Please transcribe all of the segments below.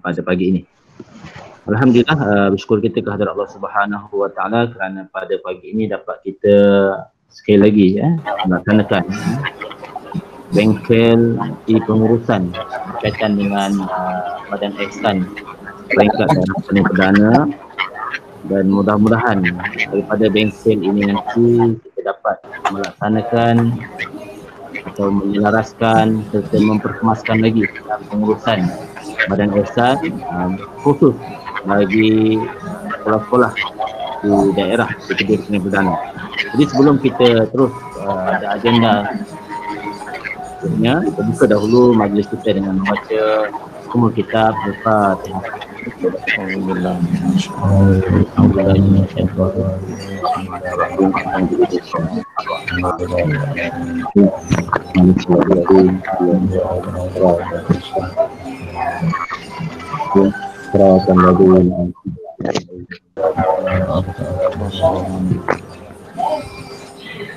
pada pagi ini. Alhamdulillah, bersyukur kita kehadrat Allah Subhanahu Wa Taala kerana pada pagi ini dapat kita sekali lagi melaksanakan bengkel pengurusan berkaitan dengan Badan Ihsan peringkat daerah Pening Perdana, dan mudah-mudahan daripada bengkel ini nanti kita dapat melaksanakan atau menyelaraskan serta memperkemaskan lagi pengurusan Badan Ihsan khusus bagi sekolah-sekolah di daerah di Kediri Pening Perdana. Jadi sebelum kita terus ada agenda, kita buka dahulu majlis kita dengan membaca Ummul Kitab Al-Fatihah. Alhamdulillah.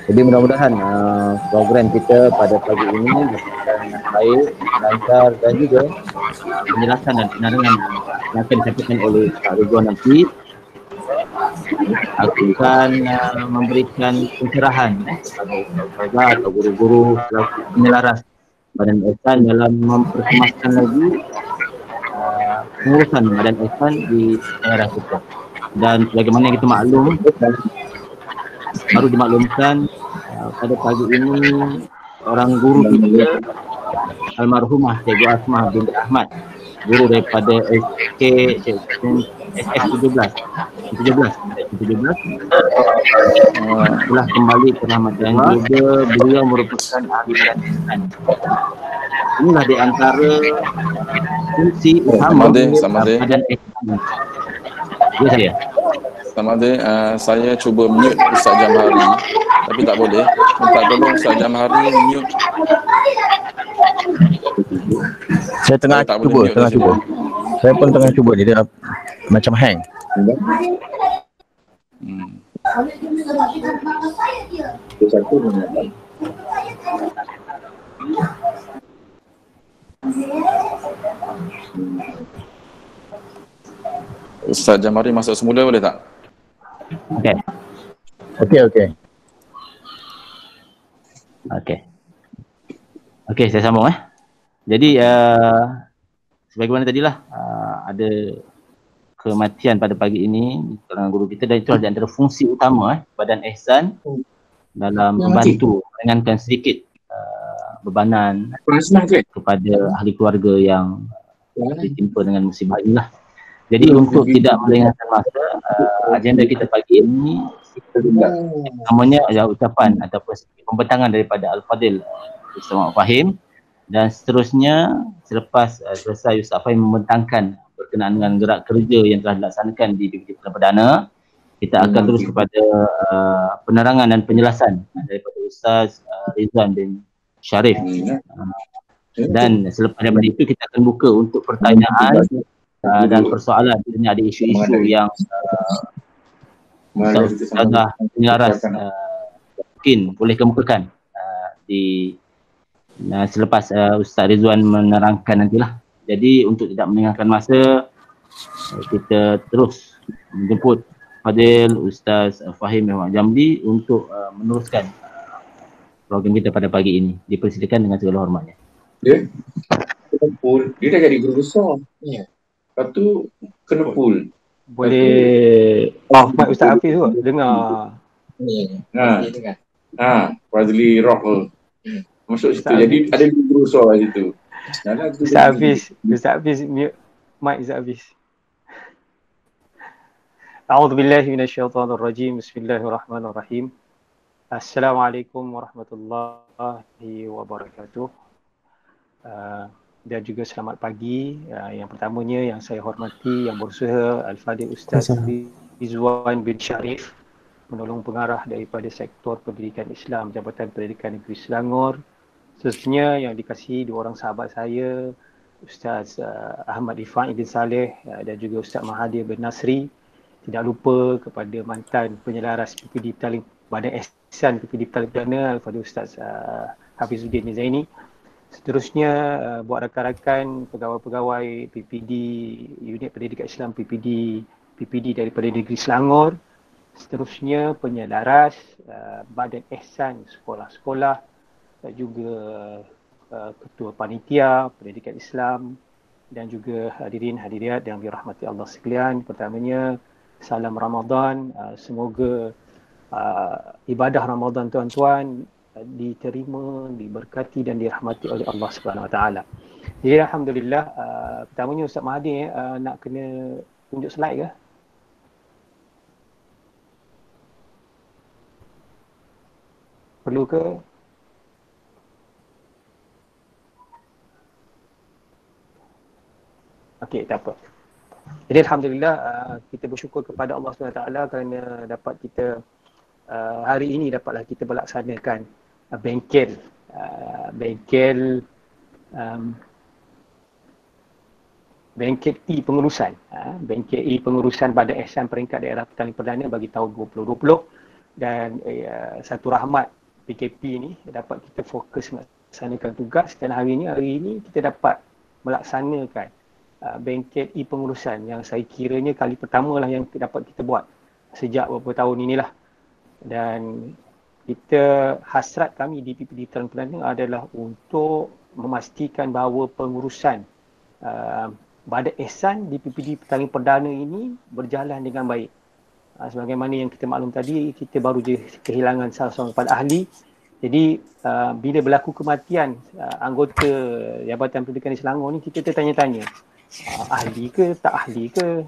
Jadi mudah-mudahan program kita pada pagi ini berjalan dengan baik, lancar, dan juga penjelasan dan penerangan yang akan disampaikan oleh Pak Ridwan nanti akan memberikan pencerahan kepada ustaz atau guru-guru selaku penyelaras Badan Ihsan dalam memperkemaskan lagi pengurusan Badan Ihsan di daerah kita. Dan sebagaimana kita maklum, baru dimaklumkan pada pagi ini orang guru kita almarhumah Cikgu Asmah binti Ahmad, guru daripada SK SS17 telah kembali ke rahmat, dan juga beliau merupakan ahli Badan Ihsan. Inilah di antara fungsi utama Badan Ihsan. Ya saya. Saya cuba mute Ustaz Jamhari tapi tak boleh. Minta tolong Ustaz Jamhari mute. Saya tengah cuba. Saya pun tengah cuba, dia macam hang. Ustaz Jamhari masuk semula boleh tak? Okey, saya sambung Jadi sebagaimana tadilah ada kematian pada pagi ini di kalangan guru kita, dan itu adalah antara fungsi utama Badan Ihsan dalam membantu meringankan sedikit bebanan kepada ahli keluarga yang ditimpa dengan musibah inilah. Jadi untuk tidak melengahkan masa, agenda kita pagi ini namanya ucapan ataupun pembentangan daripada Al-Fadil Ustaz Muhammad Fahim, dan seterusnya selepas selesai Ustaz Fahim membentangkan berkenaan dengan gerak kerja yang telah dilaksanakan di BPJS Pening Perdana, kita akan terus kepada penerangan dan penjelasan daripada Ustaz Rizwan bin Sharif, dan selepas daripada itu kita akan buka untuk pertanyaan dan persoalan. Ini ada isu-isu yang Ustazah penyaras mungkin boleh kemukakan di selepas Ustaz Rizwan menerangkan nantilah. Jadi untuk tidak meninggalkan masa, kita terus menjemput Fadil Ustaz Fahim Muhammad Jamli untuk meneruskan program kita pada pagi ini. Dipersilakan dengan segala hormatnya. Dia dah jadi guru besar. Lepas tu kena pool. Boleh mic Ustaz Hafiz tu dengar. Fazli Roh masuk situ. Jadi ada guru besar kat situ. Ustaz Hafiz mute mic Ustaz Hafiz. A'udzubillahi minasyaitonirrajim. Bismillahirrahmanirrahim. Assalamualaikum warahmatullahi wabarakatuh. Dan juga selamat pagi. Yang pertamanya yang saya hormati Yang Berusaha Al-Fadil Ustaz Rizwan bin Sharif, penolong pengarah daripada Sektor Pendidikan Islam Jabatan Pendidikan Negeri Selangor. Seterusnya yang dikasihi dua orang sahabat saya, Ustaz Ahmad Ifan Ibn Saleh dan juga Ustaz Mahathir bin Nasri. Tidak lupa kepada mantan penyelaras PPD Badan Ihsan PPD Pening Perdana Al-Fadil Ustaz Hafizuddin bin Zaini. Seterusnya buat rakan-rakan pegawai-pegawai PPD, Unit Pendidikan Islam PPD daripada Negeri Selangor. Seterusnya penyelaras, Badan Ihsan sekolah-sekolah dan juga Ketua Panitia Pendidikan Islam dan juga hadirin hadirat yang dirahmati Allah sekalian. Pertamanya, salam Ramadan. Semoga ibadah Ramadan tuan-tuan diterima, diberkati dan dirahmati oleh Allah Subhanahu Wa Taala. Jadi alhamdulillah, pertamanya Ustaz Mahathir nak kena tunjuk slide ke? Perlu ke? Okey, tak apa. Jadi alhamdulillah, kita bersyukur kepada Allah SWT kerana dapat kita hari ini dapatlah kita melaksanakan bengkel e-pengurusan, bengkel e-pengurusan Badan Ihsan peringkat daerah petani perdana bagi tahun 2020, dan satu rahmat PKP ni dapat kita fokus melaksanakan tugas, dan hari ini kita dapat melaksanakan bengkel e-pengurusan yang saya kiranya kali pertama lah yang dapat kita buat sejak beberapa tahun inilah. Dan kita, hasrat kami di PPD Petani Perdana adalah untuk memastikan bahawa pengurusan Badan Ihsan di PPD Petani Perdana ini berjalan dengan baik. Sebagaimana yang kita maklum tadi, kita baru je kehilangan salah seorang kepala ahli. Jadi bila berlaku kematian anggota Jabatan Pendidikan di Selangor ni, kita tertanya-tanya, ahli ke tak ahli ke,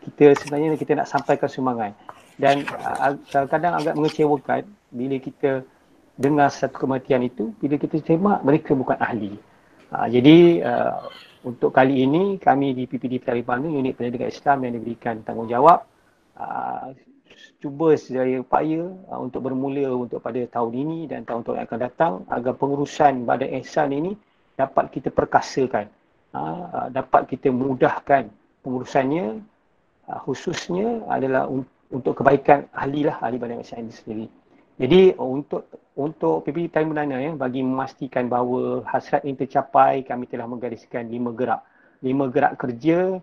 kita sebenarnya kita nak sampaikan sumbangan. Dan kadang agak mengecewakan bila kita dengar satu kematian itu, bila kita semak mereka bukan ahli. Jadi untuk kali ini kami di PPD Petani Perdana, Unit Pendidikan Islam yang diberikan tanggungjawab, cuba sedaya upaya untuk bermula untuk pada tahun ini dan tahun-tahun yang akan datang agar pengurusan Badan Ihsan ini dapat kita perkasakan, dapat kita mudahkan pengurusannya, khususnya adalah untuk kebaikan ahli Badan Ihsan ini sendiri. Jadi untuk PPD Petani Perdana bagi memastikan bahawa hasrat ini tercapai, kami telah menggariskan 5 gerak kerja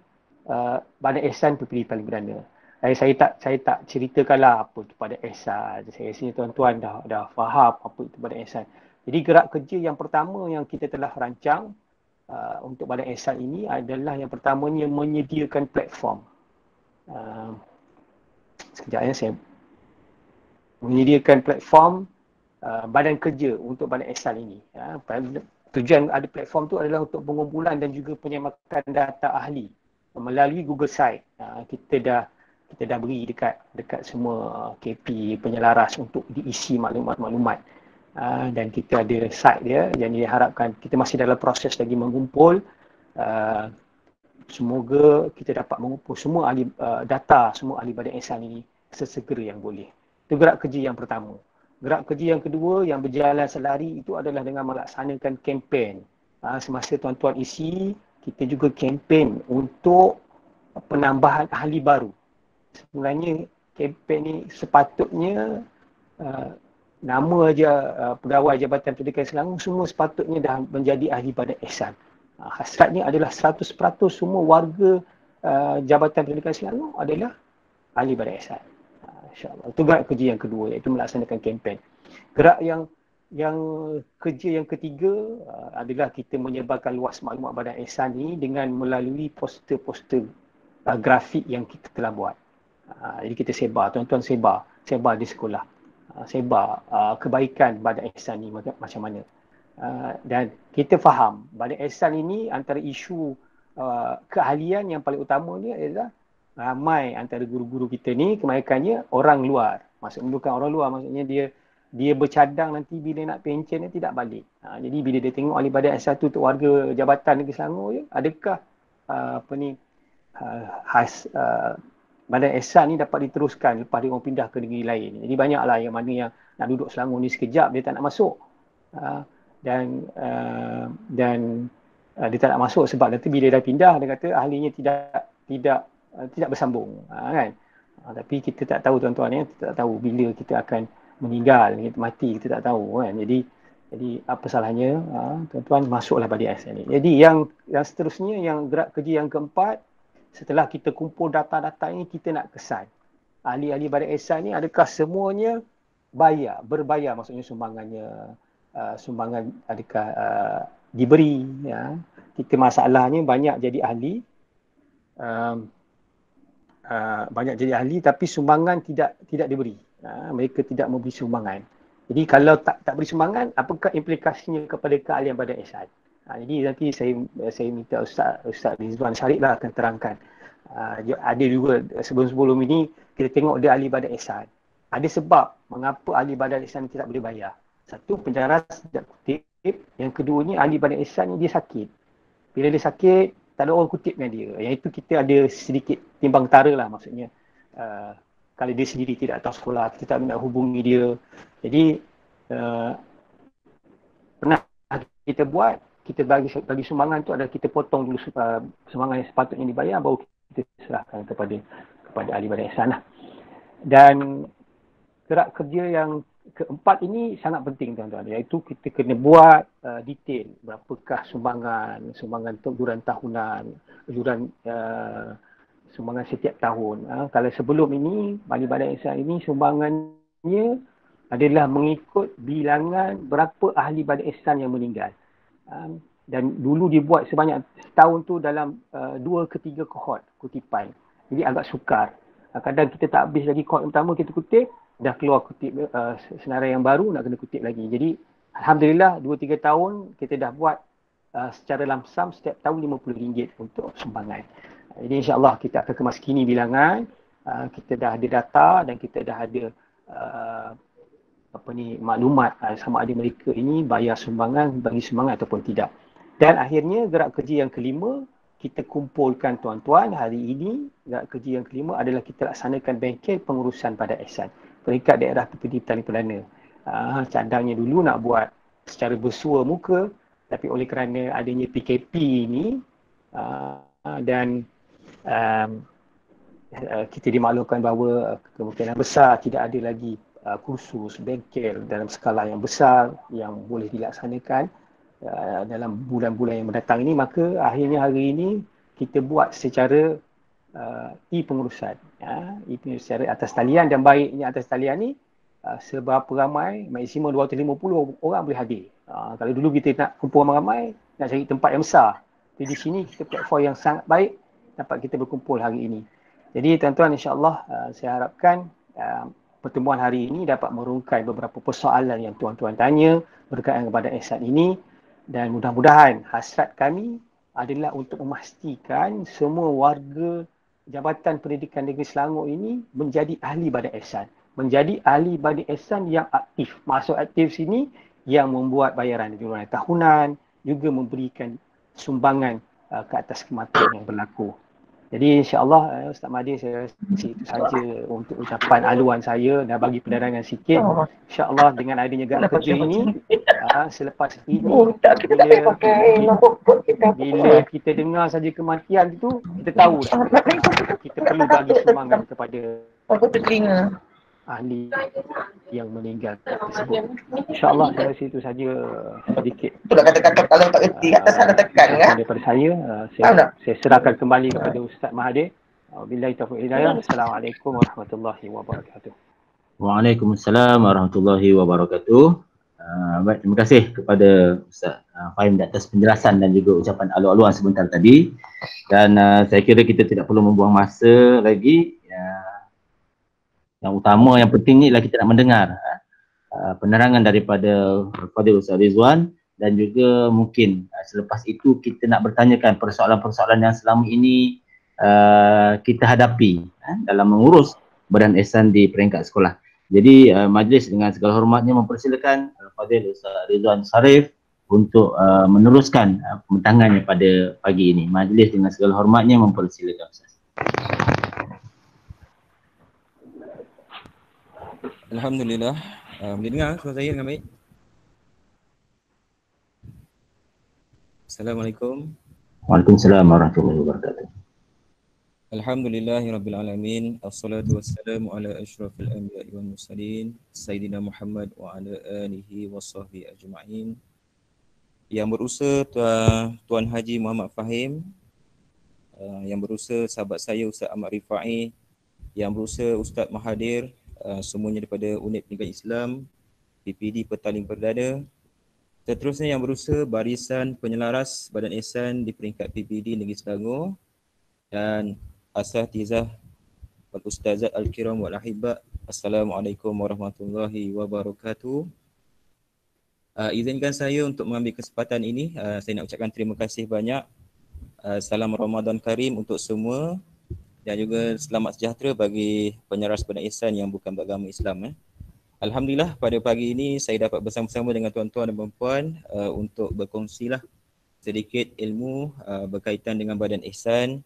Badan Ihsan PPD Petani Perdana. Saya tak ceritakanlah apa itu Badan Ihsan. Saya rasa tuan-tuan dah faham apa itu Badan Ihsan. Jadi gerak kerja yang pertama yang kita telah rancang untuk Badan Ihsan ini adalah yang pertamanya menyediakan platform. Sekejap saya menyediakan platform badan kerja untuk Badan Ihsan ini. Tujuan ada platform tu adalah untuk pengumpulan dan juga penyemakan data ahli melalui Google Site. Kita dah beri dekat semua KP penyelaras untuk diisi maklumat-maklumat. Dan kita ada site dia yang diharapkan, kita masih dalam proses lagi mengumpul. Semoga kita dapat mengumpul semua ahli data semua ahli Badan Ihsan ini sesegera yang boleh. Itu gerak kerja yang pertama. Gerak kerja yang kedua yang berjalan selari itu adalah dengan melaksanakan kempen. Semasa tuan-tuan isi, kita juga kempen untuk penambahan ahli baru. Sebenarnya kempen ni sepatutnya nama aja pegawai Jabatan Pendidikan Selangor semua sepatutnya dah menjadi ahli Badan Ihsan. Hasratnya adalah 100% semua warga Jabatan Pendidikan Selangor adalah ahli Badan Ihsan. InsyaAllah. Itu gerak kerja yang kedua, iaitu melaksanakan kempen. Gerak yang kerja yang ketiga adalah kita menyebarkan luas maklumat Badan Ihsan ini dengan melalui poster-poster grafik yang kita telah buat. Jadi kita sebar, tuan-tuan sebar di sekolah. Sebar kebaikan Badan Ihsan ini macam mana. Dan kita faham Badan Ihsan ini antara isu keahlian yang paling utama ni adalah ramai antara guru-guru kita ni kebanyakannya orang luar. Maksudnya bukan orang luar, maksudnya dia bercadang nanti bila nak pencen dia tidak balik. Jadi bila dia tengok ahli Badan Ihsan tu untuk warga Jabatan Negeri Selangor je, adakah Badan Ihsan ni dapat diteruskan lepas dia orang pindah ke negeri lain. Jadi banyaklah yang mana yang nak duduk Selangor ni sekejap dia tak nak masuk. Dan dia tak nak masuk sebab nanti bila dia dah pindah dia kata ahlinya tidak bersambung, kan. Tapi kita tak tahu tuan-tuan, kita tak tahu bila kita akan meninggal, kita mati, kita tak tahu, kan. Jadi Jadi apa salahnya tuan-tuan masuklah pada ihsan ini. Jadi yang seterusnya, yang gerak kerja yang keempat, setelah kita kumpul data-data ini, kita nak kesan ahli-ahli badan ihsan ni adakah semuanya berbayar, maksudnya sumbangannya, sumbangan adakah diberi, ya. Kita masalahnya banyak jadi ahli, tapi sumbangan tidak diberi. Mereka tidak memberi sumbangan. Jadi kalau tak beri sumbangan, apakah implikasinya kepada keahlian badan ihsan? Jadi nanti saya minta Ustaz Rizwan Syarif lah akan terangkan. Ada juga sebelum ini kita tengok dia ahli badan ihsan. Ada sebab mengapa ahli badan ihsan tidak boleh bayar. Satu, penjara tidak kutip. Yang keduanya, ahli badan ihsan ni dia sakit. Bila dia sakit, tak ada orang kutip dengan dia. Yang itu kita ada sedikit timbang tara lah, maksudnya. Kalau dia sendiri tidak tahu sekolah, kita tak nak hubungi dia. Jadi pernah kita buat, kita bagi sumbangan tu adalah kita potong dulu sumbangan yang sepatutnya dibayar, baru kita serahkan kepada ahli badan ihsan lah. Dan gerak kerja yang keempat ini sangat penting, tuan-tuan, iaitu kita kena buat detail berapakah sumbangan untuk yuran tahunan, yuran sumbangan setiap tahun. Kalau sebelum ini, ahli badan ihsan ini sumbangannya adalah mengikut bilangan berapa ahli badan ihsan yang meninggal. Dan dulu dibuat sebanyak setahun tu dalam 2 ke 3 kohort kutipan. Jadi agak sukar. Kadang kita tak habis lagi kohort pertama kita kutip, dah keluar kutip senarai yang baru, nak kena kutip lagi. Jadi alhamdulillah 2-3 tahun kita dah buat secara lamsam setiap tahun RM50 untuk sumbangan. Jadi insya-Allah kita akan kemaskini bilangan, kita dah ada data dan kita dah ada maklumat sama ada mereka ini bayar sumbangan, bagi sumbangan ataupun tidak. Dan akhirnya gerak kerja yang kelima, kita kumpulkan tuan-tuan hari ini. Gerak kerja yang kelima adalah kita laksanakan bengkel pengurusan badan ihsan peringkat daerah PPD Petani Perdana. Cadangnya dulu nak buat secara bersua muka, tapi oleh kerana adanya PKP ini dan kita dimaklumkan bahawa kemungkinan besar tidak ada lagi kursus bengkel dalam skala yang besar yang boleh dilaksanakan dalam bulan-bulan yang mendatang ini, maka akhirnya hari ini kita buat secara e-pengurusan, e-pengurusan secara atas talian. Dan baiknya atas talian ni seberapa ramai, maksimum 250 orang boleh hadir. Kalau dulu kita nak kumpul ramai-ramai, nak cari tempat yang besar. Jadi di sini kita platform yang sangat baik dapat kita berkumpul hari ini. Jadi tuan-tuan, insya-Allah saya harapkan pertemuan hari ini dapat merungkai beberapa persoalan yang tuan-tuan tanya berkaitan kepada ihsan ini, dan mudah-mudahan hasrat kami adalah untuk memastikan semua warga Jabatan Pendidikan Negeri Selangor ini menjadi ahli badan ihsan, menjadi ahli badan ihsan yang aktif. Maksud aktif sini yang membuat bayaran yuran tahunan, juga memberikan sumbangan ke atas kematian yang berlaku. Jadi insya-Allah Ustaz Mahdi, saya rasa itu saja untuk ucapan aluan saya dan bagi penerangan sikit. Insya-Allah dengan adanya gerak kerja ini, selepas ini bila kita dengar saja kematian itu, kita tahu kita perlu bagi sumbangan kepada ahli yang meninggal tersebut. InsyaAllah saya rasa itu saja sedikit. Itulah kata-kata kalau tak reti kat atas sana tekan kan? Daripada saya serahkan kembali kepada Ustaz Mahathir. Wabillahi taufiq hidayah. Assalamualaikum warahmatullahi wabarakatuh. Waalaikumsalam warahmatullahi wabarakatuh. Baik, terima kasih kepada Ustaz Fahim atas penjelasan dan juga ucapan alu-aluan sebentar tadi. Dan saya kira kita tidak perlu membuang masa lagi. Yang utama, yang penting ni ialah kita nak mendengar penerangan daripada Fadil Ustaz Rizwan, dan juga mungkin selepas itu kita nak bertanyakan persoalan-persoalan yang selama ini kita hadapi dalam mengurus badan ihsan di peringkat sekolah. Jadi majlis dengan segala hormatnya mempersilakan Fadil Ustaz Rizwan Syarif untuk meneruskan pembentangannya pada pagi ini. Majlis dengan segala hormatnya mempersilakan Ustaz. Alhamdulillah. Boleh dengar suara saya dengan baik? Assalamualaikum. Waalaikumsalam warahmatullahi wabarakatuh. Alhamdulillahirabbil alamin. Assalatu wassalamu ala asyrafil anbiya'i wal mursalin Sayyidina Muhammad wa ala alihi wasahbihi ajma'in. Yang berusaha Tuan Haji Muhammad Fahim, yang berusaha sahabat saya Ustaz Ahmad Rifai, yang berusaha Ustaz Mahathir, semuanya daripada Unit Pendidikan Islam PPD Petaling Perdana. Seterusnya yang berusaha Barisan Penyelaras Badan Ihsan di peringkat PPD Negeri Selangor, dan Asatizah wal Ustazat Al-Kiram wal Ahibba. Assalamualaikum warahmatullahi wabarakatuh. Izinkan saya untuk mengambil kesempatan ini, saya nak ucapkan terima kasih banyak. Salam Ramadan Karim untuk semua dan juga selamat sejahtera bagi penyeras Badan Ihsan yang bukan beragama Islam. Alhamdulillah pada pagi ini saya dapat bersama-sama dengan tuan-tuan dan puan-puan untuk berkongsilah sedikit ilmu berkaitan dengan Badan Ihsan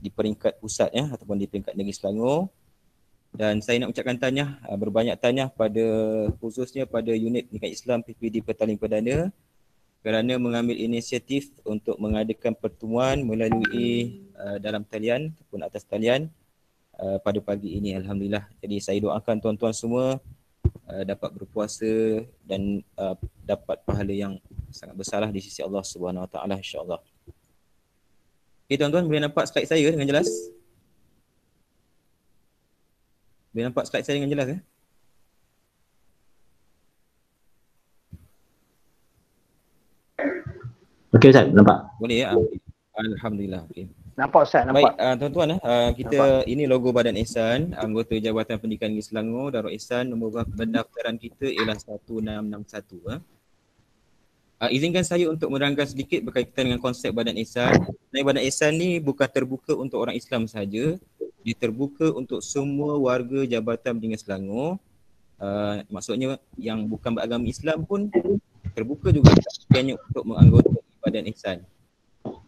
di peringkat pusat ataupun di peringkat Negeri Selangor. Dan saya nak ucapkan tahniah, berbanyak tahniah pada khususnya pada unit pendidikan Islam PPD Petaling Perdana kerana mengambil inisiatif untuk mengadakan pertemuan melalui dalam talian ataupun atas talian pada pagi ini. Alhamdulillah. Jadi saya doakan tuan-tuan semua dapat berpuasa dan dapat pahala yang sangat besarlah di sisi Allah Subhanahu Wa Taala, insya-Allah. Okay, tuan-tuan boleh nampak slide saya dengan jelas? Boleh nampak slide saya dengan jelas ya? Okey Ustaz, nampak? Boleh ya? Alhamdulillah. Okey. Nampak Ustaz, nampak. Baik, tuan-tuan, kita ini logo Badan Ihsan, anggota Jabatan Pendidikan Negeri Selangor, Darul Ihsan, nombor pendaftaran kita ialah 1661. Izinkan saya untuk menerangkan sedikit berkaitan dengan konsep Badan Ihsan. Badan Ihsan ni bukan terbuka untuk orang Islam sahaja, dia terbuka untuk semua warga Jabatan Pendidikan Selangor. Maksudnya yang bukan beragama Islam pun terbuka juga hanya untuk menganggotai Badan Ihsan.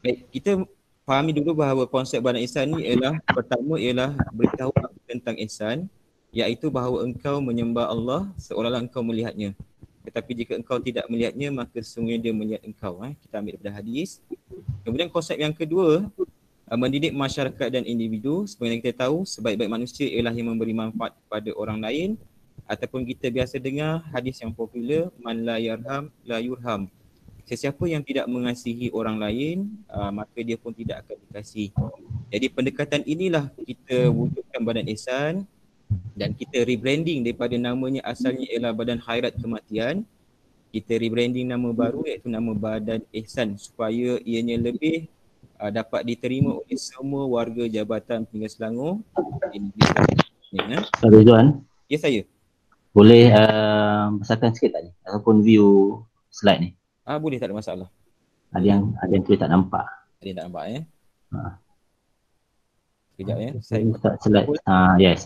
Baik, kita fahami dulu bahawa konsep Badan Ihsan ni ialah, pertama ialah beritahu tentang ihsan, iaitu bahawa engkau menyembah Allah seolah-olah engkau melihatnya. Tetapi jika engkau tidak melihatnya, maka sesungguhnya dia melihat engkau. Kita ambil daripada hadis. Kemudian konsep yang kedua, mendidik masyarakat dan individu. Sebenarnya kita tahu sebaik-baik manusia ialah yang memberi manfaat kepada orang lain, ataupun kita biasa dengar hadis yang popular, man la yarham la yurham. Sesiapa yang tidak mengasihi orang lain, maka dia pun tidak akan dikasihi. Jadi pendekatan inilah kita wujudkan Badan Ihsan, dan kita rebranding daripada namanya asalnya ialah Badan Khairat Kematian. Kita rebranding nama baru iaitu nama Badan Ihsan supaya ianya lebih dapat diterima oleh semua warga Jabatan Pendidikan Selangor di Negeri Selangor. Pak Rizwan, Ya, saya. boleh besarkan sikit tak ni? Ataupun view slide ni? Boleh, tak ada masalah. Ada yang kita tak nampak. Ada yang tak nampak ya? Sekejap ya. Saya start slide. Yes.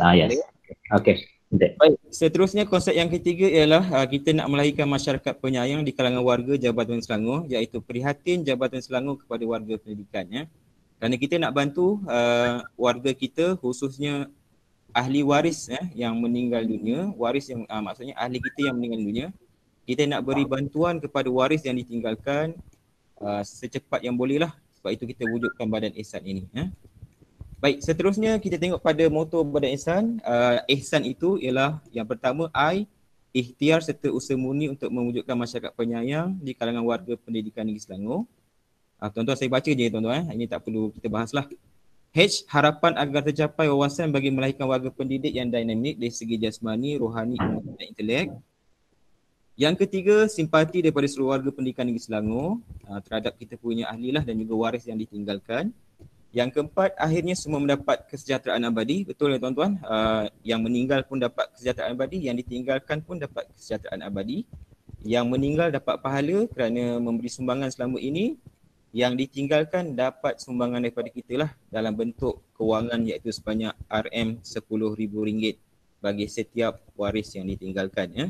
Okey. Baik, seterusnya konsep yang ketiga ialah kita nak melahirkan masyarakat penyayang di kalangan warga Jabatan Selangor, iaitu prihatin Jabatan Selangor kepada warga pendidikan ya. Kerana kita nak bantu warga kita, khususnya ahli waris yang meninggal dunia, waris yang maksudnya ahli kita yang meninggal dunia. Kita nak beri bantuan kepada waris yang ditinggalkan secepat yang boleh lah. Sebab itu kita wujudkan Badan Ihsan ini. Baik, seterusnya kita tengok pada moto Badan Ihsan. Ihsan itu ialah yang pertama, ikhtiar serta usaha murni untuk mewujudkan masyarakat penyayang di kalangan warga pendidikan Negeri Selangor. Tuan-tuan saya baca je tuan-tuan. Ini tak perlu kita bahaslah. H, harapan agar tercapai wawasan bagi melahirkan warga pendidik yang dinamik dari segi jasmani, rohani, emosi dan intelek. Yang ketiga, simpati daripada seluruh warga pendidikan Negeri Selangor terhadap kita punya ahli lah dan juga waris yang ditinggalkan. Yang keempat, akhirnya semua mendapat kesejahteraan abadi. Betul ya tuan-tuan? Yang meninggal pun dapat kesejahteraan abadi, yang ditinggalkan pun dapat kesejahteraan abadi. Yang meninggal dapat pahala kerana memberi sumbangan selama ini. Yang ditinggalkan dapat sumbangan daripada kita lah dalam bentuk kewangan iaitu sebanyak RM10,000 bagi setiap waris yang ditinggalkan ya.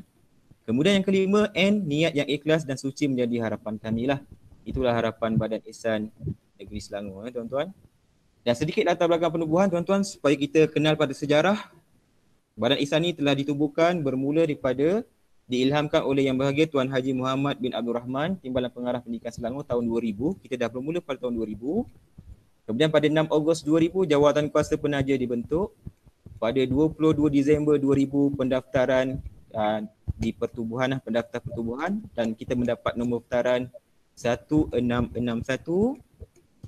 Kemudian yang kelima, N, niat yang ikhlas dan suci menjadi harapan kami lah. Itulah harapan Badan Ihsan Negeri Selangor tuan-tuan. Dan sedikit latar belakang penubuhan tuan-tuan supaya kita kenal pada sejarah. Badan Ihsan ini telah ditubuhkan bermula daripada diilhamkan oleh Yang Berbahagia Tuan Haji Muhammad bin Abdul Rahman, Timbalan Pengarah Pendidikan Selangor tahun 2000. Kita dah bermula pada tahun 2000. Kemudian pada 6 Ogos 2000 jawatan kuasa penaja dibentuk. Pada 22 Disember 2000 pendaftaran di pertubuhan, pendaftar pertubuhan, dan kita mendapat nombor putaran 1661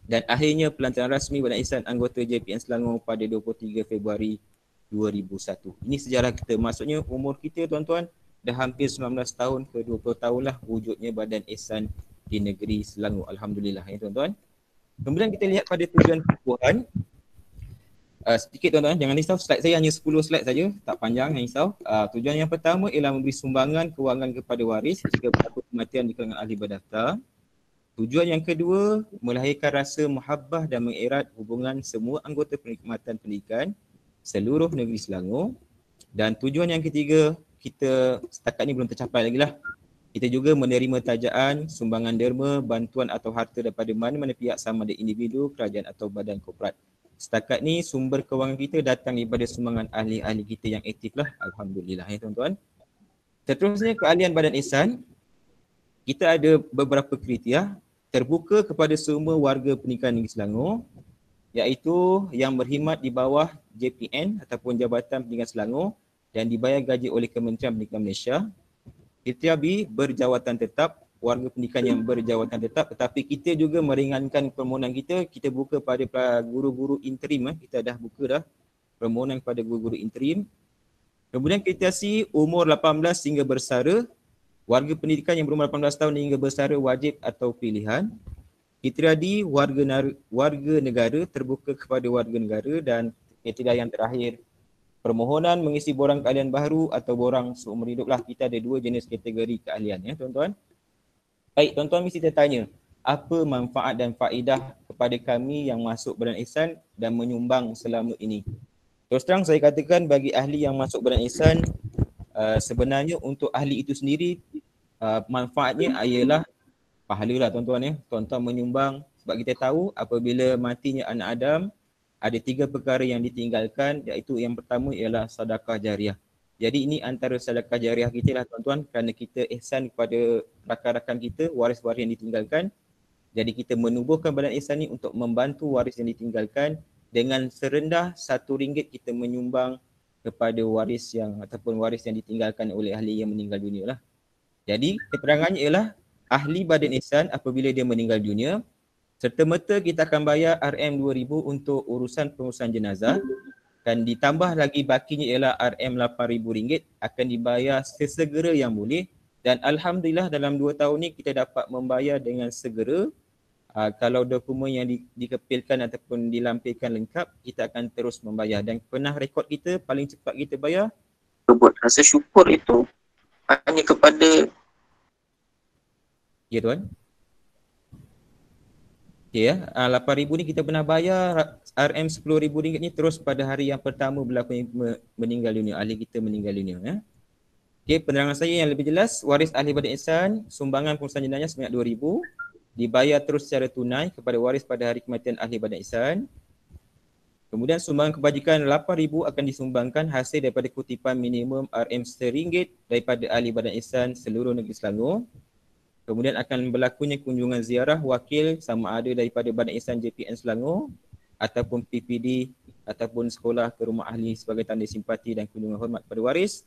dan akhirnya pelancaran rasmi Badan Ihsan anggota JPN Selangor pada 23 Februari 2001. Ini sejarah kita. Maksudnya umur kita tuan-tuan dah hampir 19 tahun ke 20 tahun lah wujudnya Badan Ihsan di negeri Selangor. Alhamdulillah ya tuan-tuan. Kemudian kita lihat pada tujuan pertubuhan. Sedikit tuan-tuan, jangan risau, slide saya hanya 10 slide saja, tak panjang, jangan risau. Tujuan yang pertama ialah memberi sumbangan kewangan kepada waris jika berlaku kematian di kalangan ahli berdaftar. Tujuan yang kedua, melahirkan rasa muhabbah dan mengerat hubungan semua anggota perkhidmatan pendidikan seluruh negeri Selangor. Dan tujuan yang ketiga, kita setakat ni belum tercapai lagi lah. Kita juga menerima tajaan, sumbangan derma, bantuan atau harta daripada mana-mana pihak sama ada individu, kerajaan atau badan korporat. Setakat ni sumber kewangan kita datang daripada sumbangan ahli-ahli kita yang aktif lah. Alhamdulillah ya tuan-tuan. Seterusnya keahlian Badan Ihsan. Kita ada beberapa kriteria terbuka kepada semua warga pendidikan negeri Selangor, iaitu yang berkhidmat di bawah JPN ataupun Jabatan Pendidikan Selangor dan dibayar gaji oleh Kementerian Pendidikan Malaysia. Kriteria B, berjawatan tetap, warga pendidikan yang berjawatan tetap, tetapi kita juga meringankan permohonan kita. Kita buka pada guru-guru interim, kita dah buka dah permohonan kepada guru-guru interim. Kemudian kriteria C, umur 18 hingga bersara, warga pendidikan yang berumur 18 tahun hingga bersara wajib atau pilihan. Kriteria D, warga negara, terbuka kepada warga negara. Dan kriteria yang terakhir, permohonan mengisi borang keahlian baharu atau borang seumur hidup lah. Kita ada dua jenis kategori keahlian ya tuan-tuan. Baik, tuan-tuan mesti tertanya, apa manfaat dan faedah kepada kami yang masuk Badan Ihsan dan menyumbang selama ini? Terus terang saya katakan bagi ahli yang masuk Badan Ihsan, sebenarnya untuk ahli itu sendiri manfaatnya ialah pahala lah tuan-tuan ya. Tuan-tuan menyumbang sebab kita tahu apabila matinya anak Adam, ada 3 perkara yang ditinggalkan, iaitu yang pertama ialah sedekah jariah. Jadi ini antara sedekah jariah kita lah tuan-tuan, kerana kita ihsan kepada rakan-rakan kita, waris-waris yang ditinggalkan. Jadi kita menubuhkan Badan Ihsan ni untuk membantu waris yang ditinggalkan. Dengan serendah RM1 kita menyumbang kepada waris yang ataupun waris yang ditinggalkan oleh ahli yang meninggal dunia lah. Jadi keterangannya ialah ahli Badan Ihsan apabila dia meninggal dunia, serta-merta kita akan bayar RM2,000 untuk pengurusan jenazah. Dan ditambah lagi bakinya ialah RM8,000 akan dibayar sesegera yang boleh. Dan Alhamdulillah dalam 2 tahun ni kita dapat membayar dengan segera. Kalau dokumen yang dikepilkan ataupun dilampirkan lengkap, kita akan terus membayar. Dan pernah rekod kita paling cepat kita bayar. Buat rasa syukur itu hanya kepada... Ya tuan. Okay, ya. 8,000 ni kita pernah bayar RM10,000 ni terus pada hari yang pertama berlaku meninggal dunia, ahli kita meninggal dunia ya. Okey, penerangan saya yang lebih jelas, waris ahli Badan Ihsan, sumbangan pengurusan jenazah sebanyak RM2,000 dibayar terus secara tunai kepada waris pada hari kematian ahli Badan Ihsan. Kemudian sumbangan kebajikan RM8,000 akan disumbangkan hasil daripada kutipan minimum RM1 daripada ahli Badan Ihsan seluruh negeri Selangor. Kemudian akan berlakunya kunjungan ziarah wakil sama ada daripada Badan Ihsan JPN Selangor ataupun PPD ataupun sekolah ke rumah ahli sebagai tanda simpati dan kunjungan hormat kepada waris.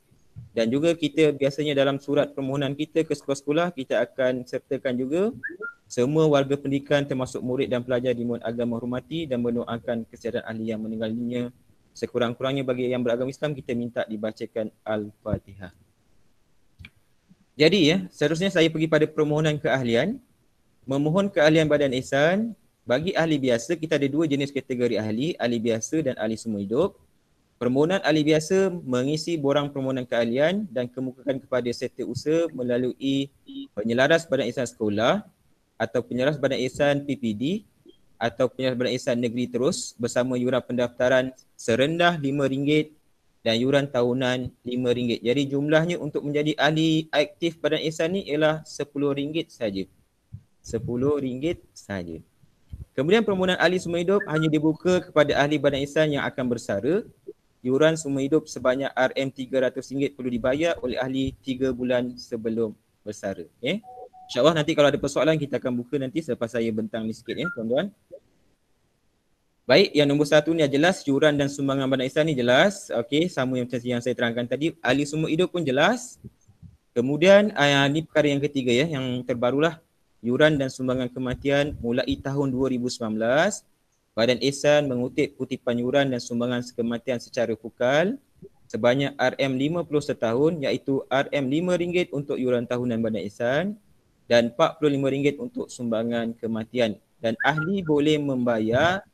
Dan juga kita biasanya dalam surat permohonan kita ke sekolah-sekolah, kita akan sertakan juga semua warga pendidikan termasuk murid dan pelajar dimohon agama hormati dan mendoakan kesihatan ahli yang meninggal dunia. Sekurang-kurangnya bagi yang beragama Islam, kita minta dibacakan Al-Fatihah. Jadi ya, seterusnya saya pergi pada permohonan keahlian. Memohon keahlian Badan Ihsan. Bagi ahli biasa, kita ada 2 jenis kategori ahli biasa dan ahli semua hidup. Permohonan ahli biasa mengisi borang permohonan keahlian dan kemukakan kepada setiausaha melalui penyelaras Badan Ihsan sekolah atau penyelaras Badan Ihsan PPD atau penyelaras Badan Ihsan negeri terus bersama yuran pendaftaran serendah RM5 dan yuran tahunan RM5. Jadi jumlahnya untuk menjadi ahli aktif Badan Ihsan ni ialah RM10 saja. RM10 saja. Kemudian permohonan ahli semua hidup hanya dibuka kepada ahli Badan Ihsan yang akan bersara. Yuran semua hidup sebanyak RM300 perlu dibayar oleh ahli 3 bulan sebelum bersara. Okay? InsyaAllah nanti kalau ada persoalan kita akan buka nanti selepas saya bentang ni sikit ya tuan-tuan. Baik, yang nombor 1 ni jelas, yuran dan sumbangan Badan Ihsan ni jelas. Okey, sama yang saya terangkan tadi. Ahli sumber hidup pun jelas. Kemudian ni perkara yang ketiga ya, yang terbarulah. Yuran dan sumbangan kematian mulai tahun 2019. Badan Ihsan mengutip kutipan yuran dan sumbangan kematian secara fukal sebanyak RM50 setahun, iaitu RM5 untuk yuran tahunan Badan Ihsan dan RM45 untuk sumbangan kematian. Dan ahli boleh membayar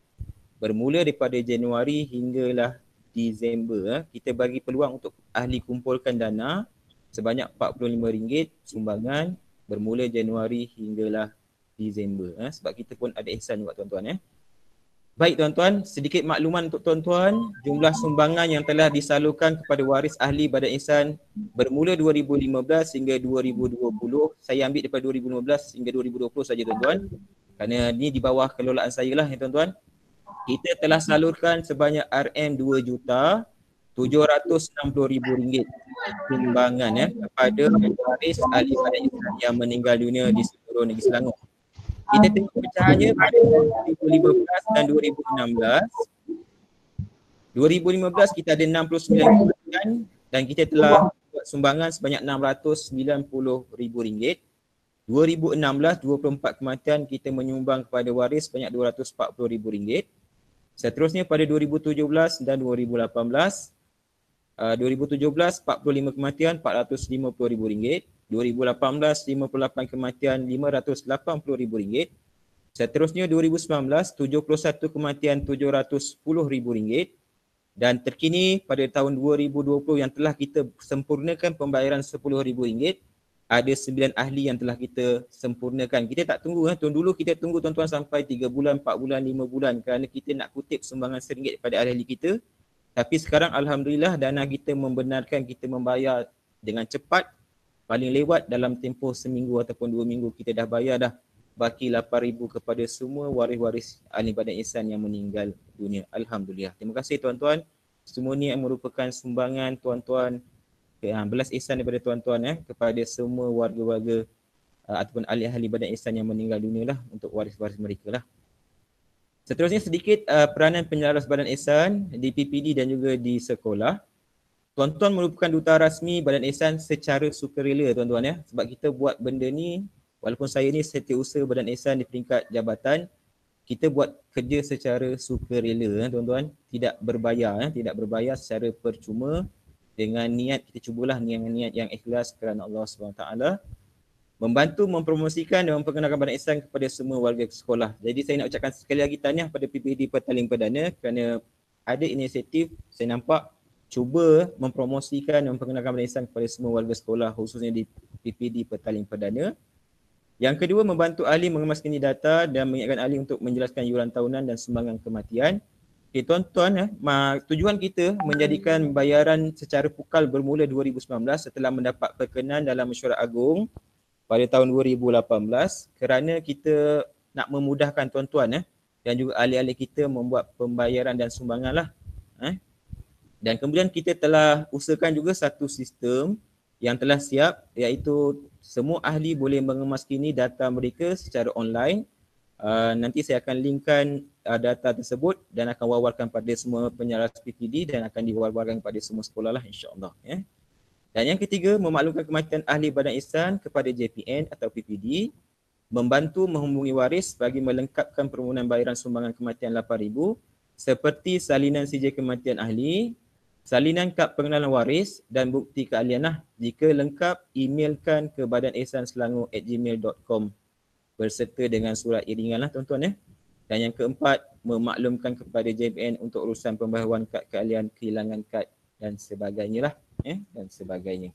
bermula daripada Januari hinggalah Disember. Kita bagi peluang untuk ahli kumpulkan dana sebanyak RM45 sumbangan bermula Januari hinggalah Disember. Sebab kita pun ada ihsan juga tuan-tuan. Baik tuan-tuan, sedikit makluman untuk tuan-tuan. Jumlah sumbangan yang telah disalurkan kepada waris ahli Badan Ihsan bermula 2015 hingga 2020. Saya ambil daripada 2015 hingga 2020 saja tuan-tuan. Kerana ni di bawah kelolaan saya lah ya tuan-tuan. Kita telah salurkan sebanyak RM2,760,000 sumbangan kepada waris ahli Badan Ihsan yang meninggal dunia di seluruh negeri Selangor. Kita tengok pecahannya pada 2015 dan 2016. 2015 kita ada 69 kematian dan kita telah buat sumbangan sebanyak RM690,000. 2016 24 kematian kita menyumbang kepada waris sebanyak RM240,000. Seterusnya pada 2017 dan 2018, 2017 45 kematian RM450,000, 2018 58 kematian RM580,000. Seterusnya 2019 71 kematian RM710,000 dan terkini pada tahun 2020 yang telah kita sempurnakan pembayaran RM10,000, ada 9 ahli yang telah kita sempurnakan. Kita tak tunggu tahun dulu kita tunggu tuan-tuan sampai 3 bulan, 4 bulan, 5 bulan kerana kita nak kutip sumbangan RM1 daripada ahli kita. Tapi sekarang alhamdulillah dana kita membenarkan kita membayar dengan cepat. Paling lewat dalam tempoh seminggu ataupun 2 minggu kita dah bayar dah baki RM8,000 kepada semua waris-waris ahli Badan Ihsan yang meninggal dunia. Alhamdulillah. Terima kasih tuan-tuan. Semua ni yang merupakan sumbangan tuan-tuan, belas ihsan daripada tuan-tuan kepada semua warga-warga ataupun ahli-ahli Badan Ihsan yang meninggal dunia lah, untuk waris-waris mereka lah. Seterusnya sedikit peranan penyelaras Badan Ihsan di PPD dan juga di sekolah. Tuan-tuan merupakan duta rasmi Badan Ihsan secara sukarela tuan-tuan sebab kita buat benda ni, walaupun saya ni setiausaha Badan Ihsan di peringkat jabatan, kita buat kerja secara sukarela tuan-tuan, tidak berbayar tidak berbayar secara percuma. Dengan niat, kita cubalah niat yang ikhlas kerana Allah SWT, membantu mempromosikan dan memperkenalkan Badan Ihsan kepada semua warga sekolah. Jadi saya nak ucapkan sekali lagi tahniah pada PPD Petaling Perdana kerana ada inisiatif, saya nampak cuba mempromosikan dan memperkenalkan Badan Ihsan kepada semua warga sekolah, khususnya di PPD Petaling Perdana. Yang kedua, membantu ahli mengemas kini data dan mengingatkan ahli untuk menjelaskan yuran tahunan dan sumbangan kematian. Okay, tuan-tuan, tujuan kita menjadikan bayaran secara pukal bermula 2019 setelah mendapat perkenan dalam Mesyuarat Agung pada tahun 2018 kerana kita nak memudahkan tuan-tuan dan juga ahli-ahli kita membuat pembayaran dan sumbangan lah. Dan kemudian kita telah usahakan juga satu sistem yang telah siap, iaitu semua ahli boleh mengemas kini data mereka secara online. Nanti saya akan linkkan data tersebut dan akan wawarkan pada semua penyaras PPD dan akan diwar-warkan kepada semua sekolah lah, insya-Allah. Dan yang ketiga, memaklumkan kematian ahli Badan Ihsan kepada JPN atau PPD, membantu menghubungi waris bagi melengkapkan permohonan bayaran sumbangan kematian RM8,000 seperti salinan CJ kematian ahli, salinan kad pengenalan waris dan bukti keahlian. Jika lengkap, emailkan ke badanihsanselangor@gmail.com berserta dengan surat iringan lah tuan-tuan. Dan yang keempat, memaklumkan kepada JPN untuk urusan pembaharuan kad keahlian, kehilangan kad dan sebagainya lah. Dan sebagainya.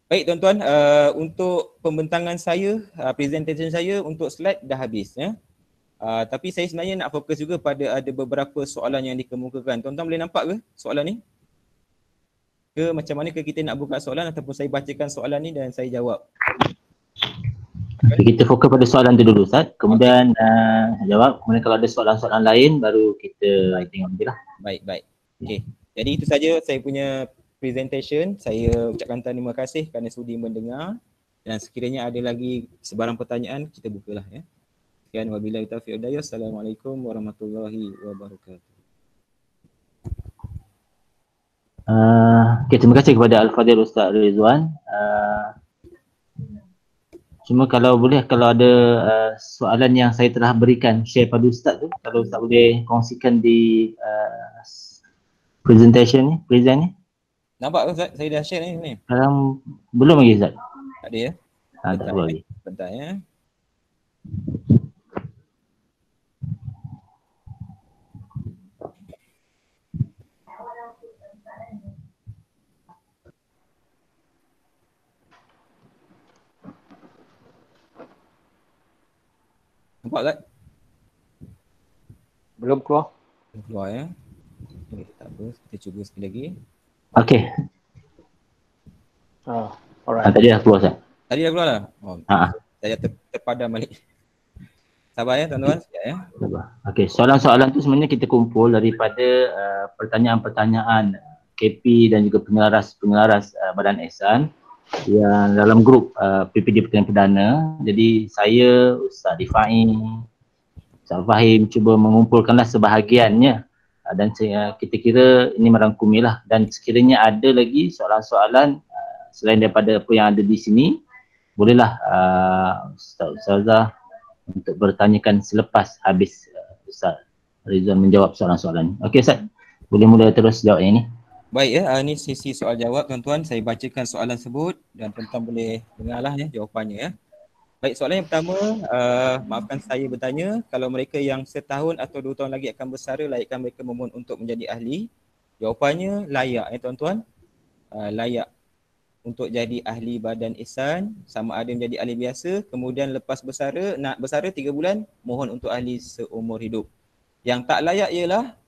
Baik tuan-tuan, untuk pembentangan saya, presentation saya untuk slide dah habis. Tapi saya sebenarnya nak fokus juga pada ada beberapa soalan yang dikemukakan. Tuan-tuan boleh nampak ke soalan ni? Ke macam mana ke kita nak buka soalan ataupun saya bacakan soalan ni dan saya jawab? Kita fokus pada soalan tu dulu Ustaz, kemudian jawab, kemudian kalau ada soalan-soalan lain baru kita tengok je lah. Baik. Okay. Jadi itu saja saya punya presentation. Saya ucapkan terima kasih kerana sudi mendengar dan sekiranya ada lagi sebarang pertanyaan kita bukalah. Terima Sekian, wabillahi taufiq wal hidayah. Assalamualaikum warahmatullahi wabarakatuh. Okay, terima kasih kepada Al-Fadhil Ustaz Rizwan. Cuma kalau boleh, kalau ada soalan yang saya telah berikan share pada Ustaz tu, kalau Ustaz boleh kongsikan di present ni. Nampak Ustaz, saya dah share ni. Sekarang belum lagi Ustaz? Tak ada ya? Tak ada lagi. Bentar ya. Nampak tak? Belum keluar. Keluar ya. Okay, tak apa, kita cuba sekali lagi. Okay. Alright. Tadi dah keluar Ustaz. Tadi dah keluar dah? Oh, saya terpadam balik. Sabar ya tuan-tuan, sekejap ya. Okay, soalan-soalan tu sebenarnya kita kumpul daripada pertanyaan-pertanyaan KP dan juga pengelaras Badan Ihsan yang dalam grup PPD Pertanian Perdana. Jadi saya, Ustaz Rifai, Ustaz Fahim cuba mengumpulkanlah sebahagiannya dan kita kira ini merangkumilah, dan sekiranya ada lagi soalan-soalan selain daripada apa yang ada di sini, bolehlah Ustazah untuk bertanyakan selepas habis Ustaz Rizwan menjawab soalan-soalan. Okey Ustaz, boleh mula terus jawab yang ini. Baik ya, ini sesi soal jawab tuan-tuan. Saya bacakan soalan tersebut dan tuan-tuan boleh dengarlah ya jawapannya ya. Baik, soalan yang pertama, maafkan saya bertanya, kalau mereka yang setahun atau 2 tahun lagi akan bersara, layakkah mereka memohon untuk menjadi ahli? Jawapannya layak ya tuan-tuan. Layak untuk jadi ahli Badan Ihsan, sama ada menjadi ahli biasa, kemudian lepas bersara, nak bersara 3 bulan, mohon untuk ahli seumur hidup. Yang tak layak ialah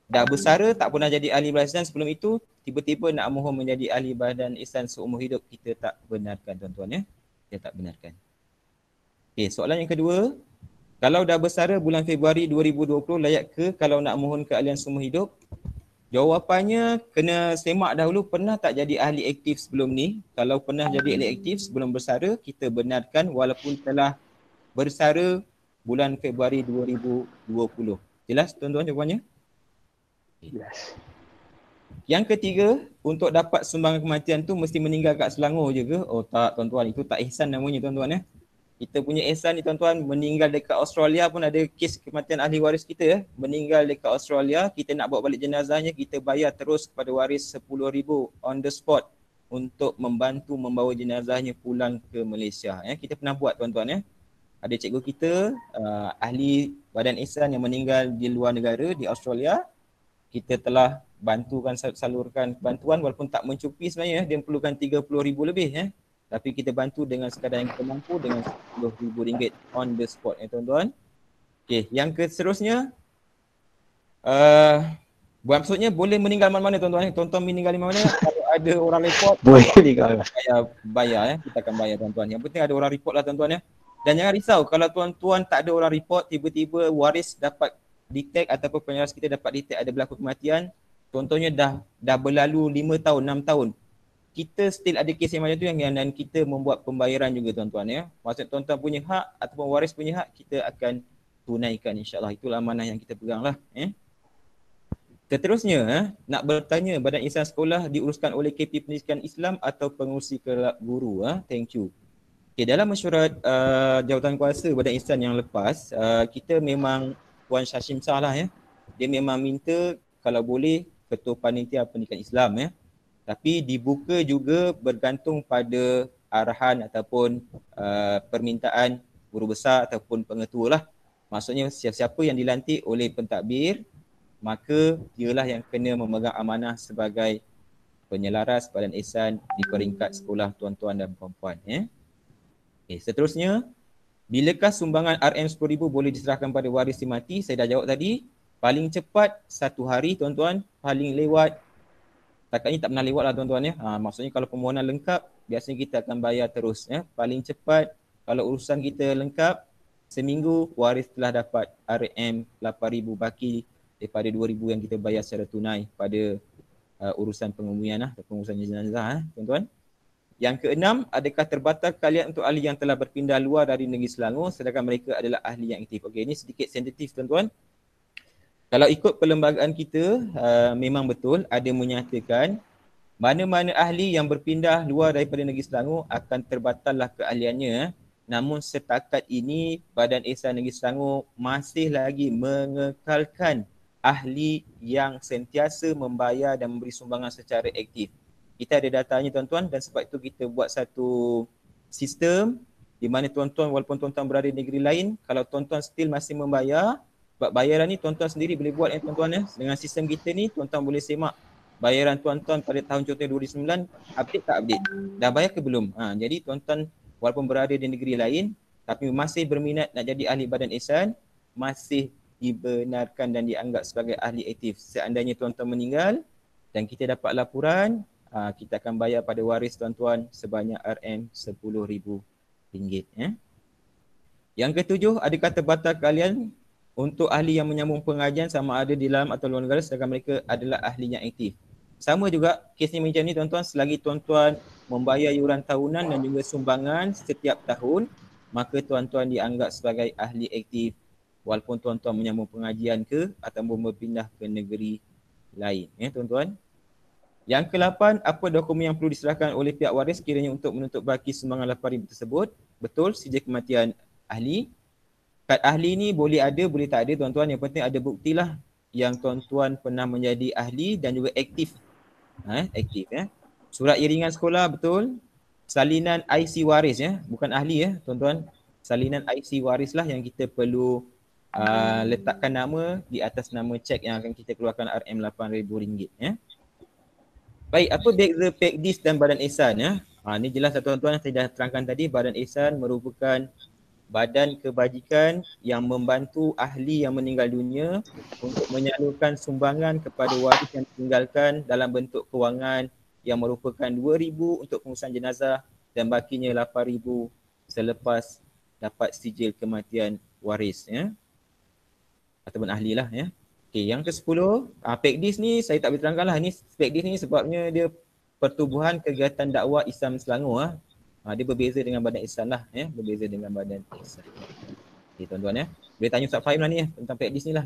dah bersara, tak pernah jadi ahli Badan Ihsan sebelum itu, tiba-tiba nak mohon menjadi ahli Badan Ihsan seumur hidup, kita tak benarkan tuan-tuan ya. Kita tak benarkan. Okey, soalan yang kedua, kalau dah bersara bulan Februari 2020, layak ke kalau nak mohon keahlian seumur hidup? Jawapannya kena semak dahulu pernah tak jadi ahli aktif sebelum ni. Kalau pernah jadi ahli aktif sebelum bersara, kita benarkan walaupun telah bersara bulan Februari 2020. Jelas tuan-tuan jawapannya? Yes. Yang ketiga, untuk dapat sumbangan kematian tu mesti meninggal kat Selangor je ke? Oh tak tuan-tuan, itu tak ihsan namanya tuan-tuan ya. Kita punya ihsan ni tuan-tuan, meninggal dekat Australia pun ada kes kematian ahli waris kita ya. Meninggal dekat Australia, kita nak bawa balik jenazahnya, kita bayar terus kepada waris 10,000 on the spot untuk membantu membawa jenazahnya pulang ke Malaysia ya. Kita pernah buat tuan-tuan ya. Ada cikgu kita ahli Badan Ihsan yang meninggal di luar negara, di Australia. Kita telah bantukan, salurkan bantuan walaupun tak mencukupi sebenarnya, dia perlukan 30,000 lebih ya. Tapi kita bantu dengan sekadar yang kita mampu dengan RM10,000 on the spot ya tuan-tuan. Okey, yang seterusnya maksudnya boleh meninggal mana-mana tuan-tuan. Tuan-tuan meninggal di mana, kalau ada orang report Boleh meninggal. bayar ya, kita akan bayar tuan-tuan. Yang penting ada orang report lah tuan-tuan ya. Dan jangan risau kalau tuan-tuan tak ada orang report, tiba-tiba waris dapat detect ataupun penyaras kita dapat detect ada berlaku kematian, contohnya dah berlalu 5 tahun, 6 tahun. Kita still ada kes yang macam tu dan kita membuat pembayaran juga tuan-tuan ya. Maksud tuan-tuan punya hak ataupun waris punya hak, kita akan tunaikan insya-Allah. Itulah amanah yang kita peganglah ya. Seterusnya, nak bertanya, Badan Ihsan Sekolah diuruskan oleh KP Pendidikan Islam atau pengurusi kelab guru? Thank you. Okay, dalam mesyuarat jawatan kuasa Badan Ihsan yang lepas, kita memang Puan Syashim Shah lah ya. Dia memang minta kalau boleh Ketua Panitia Pendidikan Islam ya. Tapi dibuka juga bergantung pada arahan ataupun permintaan guru besar ataupun pengetua lah. Maksudnya siapa yang dilantik oleh pentadbir, maka dialah yang kena memegang amanah sebagai penyelaras Badan Ihsan di peringkat sekolah tuan-tuan dan puan-puan ya. Okay, seterusnya, bilakah sumbangan RM10,000 boleh diserahkan pada waris si mati? Saya dah jawab tadi. Paling cepat 1 hari tuan-tuan, paling lewat setakat ni tak pernah lewat lah tuan-tuan ya. Maksudnya kalau permohonan lengkap, biasanya kita akan bayar terus ya. Paling cepat kalau urusan kita lengkap, seminggu waris telah dapat RM8,000 baki daripada RM2,000 yang kita bayar secara tunai pada urusan pengumian lah, pengurusan jenazah tuan-tuan. Yang keenam, adakah terbatas keahlian untuk ahli yang telah berpindah luar dari negeri Selangor sedangkan mereka adalah ahli yang aktif? Okey, ini sedikit sensitif tuan-tuan. Kalau ikut perlembagaan kita, memang betul ada menyatakan mana-mana ahli yang berpindah luar daripada negeri Selangor akan terbatallah keahliannya. Namun setakat ini Badan Ihsan Negeri Selangor masih lagi mengekalkan ahli yang sentiasa membayar dan memberi sumbangan secara aktif. Kita ada datanya tuan-tuan dan sebab itu kita buat satu sistem di mana tuan-tuan walaupun tuan-tuan berada di negeri lain, kalau tuan-tuan still masih membayar, sebab bayaran ni tuan-tuan sendiri boleh buat tuan-tuan dengan sistem kita ni tuan-tuan boleh semak bayaran tuan-tuan pada tahun contohnya 2009 update tak update, dah bayar ke belum. Jadi tuan-tuan walaupun berada di negeri lain tapi masih berminat nak jadi ahli Badan Ihsan, masih dibenarkan dan dianggap sebagai ahli aktif. Seandainya tuan-tuan meninggal dan kita dapat laporan, kita akan bayar pada waris tuan-tuan sebanyak RM10,000. Yang ketujuh, adakah terbatas keahlian untuk ahli yang menyambung pengajian sama ada di dalam atau luar negara sedangkan mereka adalah ahli yang aktif? Sama juga kesnya macam ni tuan-tuan, selagi tuan-tuan membayar yuran tahunan dan juga sumbangan setiap tahun, maka tuan-tuan dianggap sebagai ahli aktif walaupun tuan-tuan menyambung pengajian ke ataupun berpindah ke negeri lain. Tuan-tuan. Yang ke-8, apa dokumen yang perlu diserahkan oleh pihak waris kiranya untuk menuntut baki sumbangan RM8,000 tersebut? Betul, sijil kematian ahli. Kad ahli ni boleh ada, boleh tak ada tuan-tuan. Yang penting ada buktilah yang tuan-tuan pernah menjadi ahli dan juga aktif. Aktif. Surat iringan sekolah, betul. Salinan IC waris, bukan ahli tuan-tuan. Salinan IC waris lah yang kita perlu letakkan nama di atas nama cek yang akan kita keluarkan RM8,000. Baik, apa beza PEKDIS dan Badan Ihsan? Ini jelas tuan-tuan, saya dah terangkan tadi, Badan Ihsan merupakan badan kebajikan yang membantu ahli yang meninggal dunia untuk menyalurkan sumbangan kepada waris yang ditinggalkan dalam bentuk kewangan yang merupakan RM2,000 untuk pengurusan jenazah dan bakinya RM8,000 selepas dapat sijil kematian waris ataupun ahli lah. Okey, yang ke-10, PEKDIS ni saya tak boleh terangkan lah. Ni PEKDIS ni sebabnya dia Pertubuhan Kegiatan Dakwah Islam Selangor. Dia berbeza dengan Badan Ihsan lah. Berbeza dengan Badan Ihsan. Okey tuan-tuan boleh tanya Ustaz Fahim lah ni tentang PEKDIS ni lah.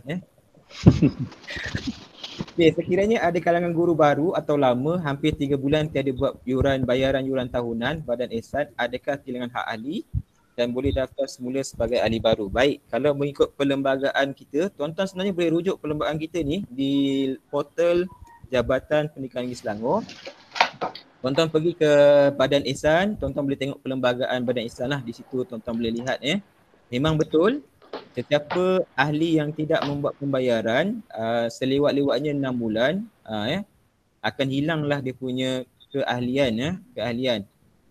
Okey, sekiranya ada kalangan guru baru atau lama hampir 3 bulan tiada buat bayaran yuran tahunan Badan Ihsan, adakah kehilangan hak ahli dan boleh daftar semula sebagai ahli baru? Baik, kalau mengikut perlembagaan kita, tuan-tuan sebenarnya boleh rujuk perlembagaan kita ni di portal Jabatan Pendidikan Negeri Selangor. Tuan-tuan pergi ke Badan Ihsan, tuan-tuan boleh tengok perlembagaan Badan Ihsan lah. Di situ tuan-tuan boleh lihat memang betul sesiapa ahli yang tidak membuat pembayaran selewat-lewatnya 6 bulan akan hilanglah dia punya keahlian.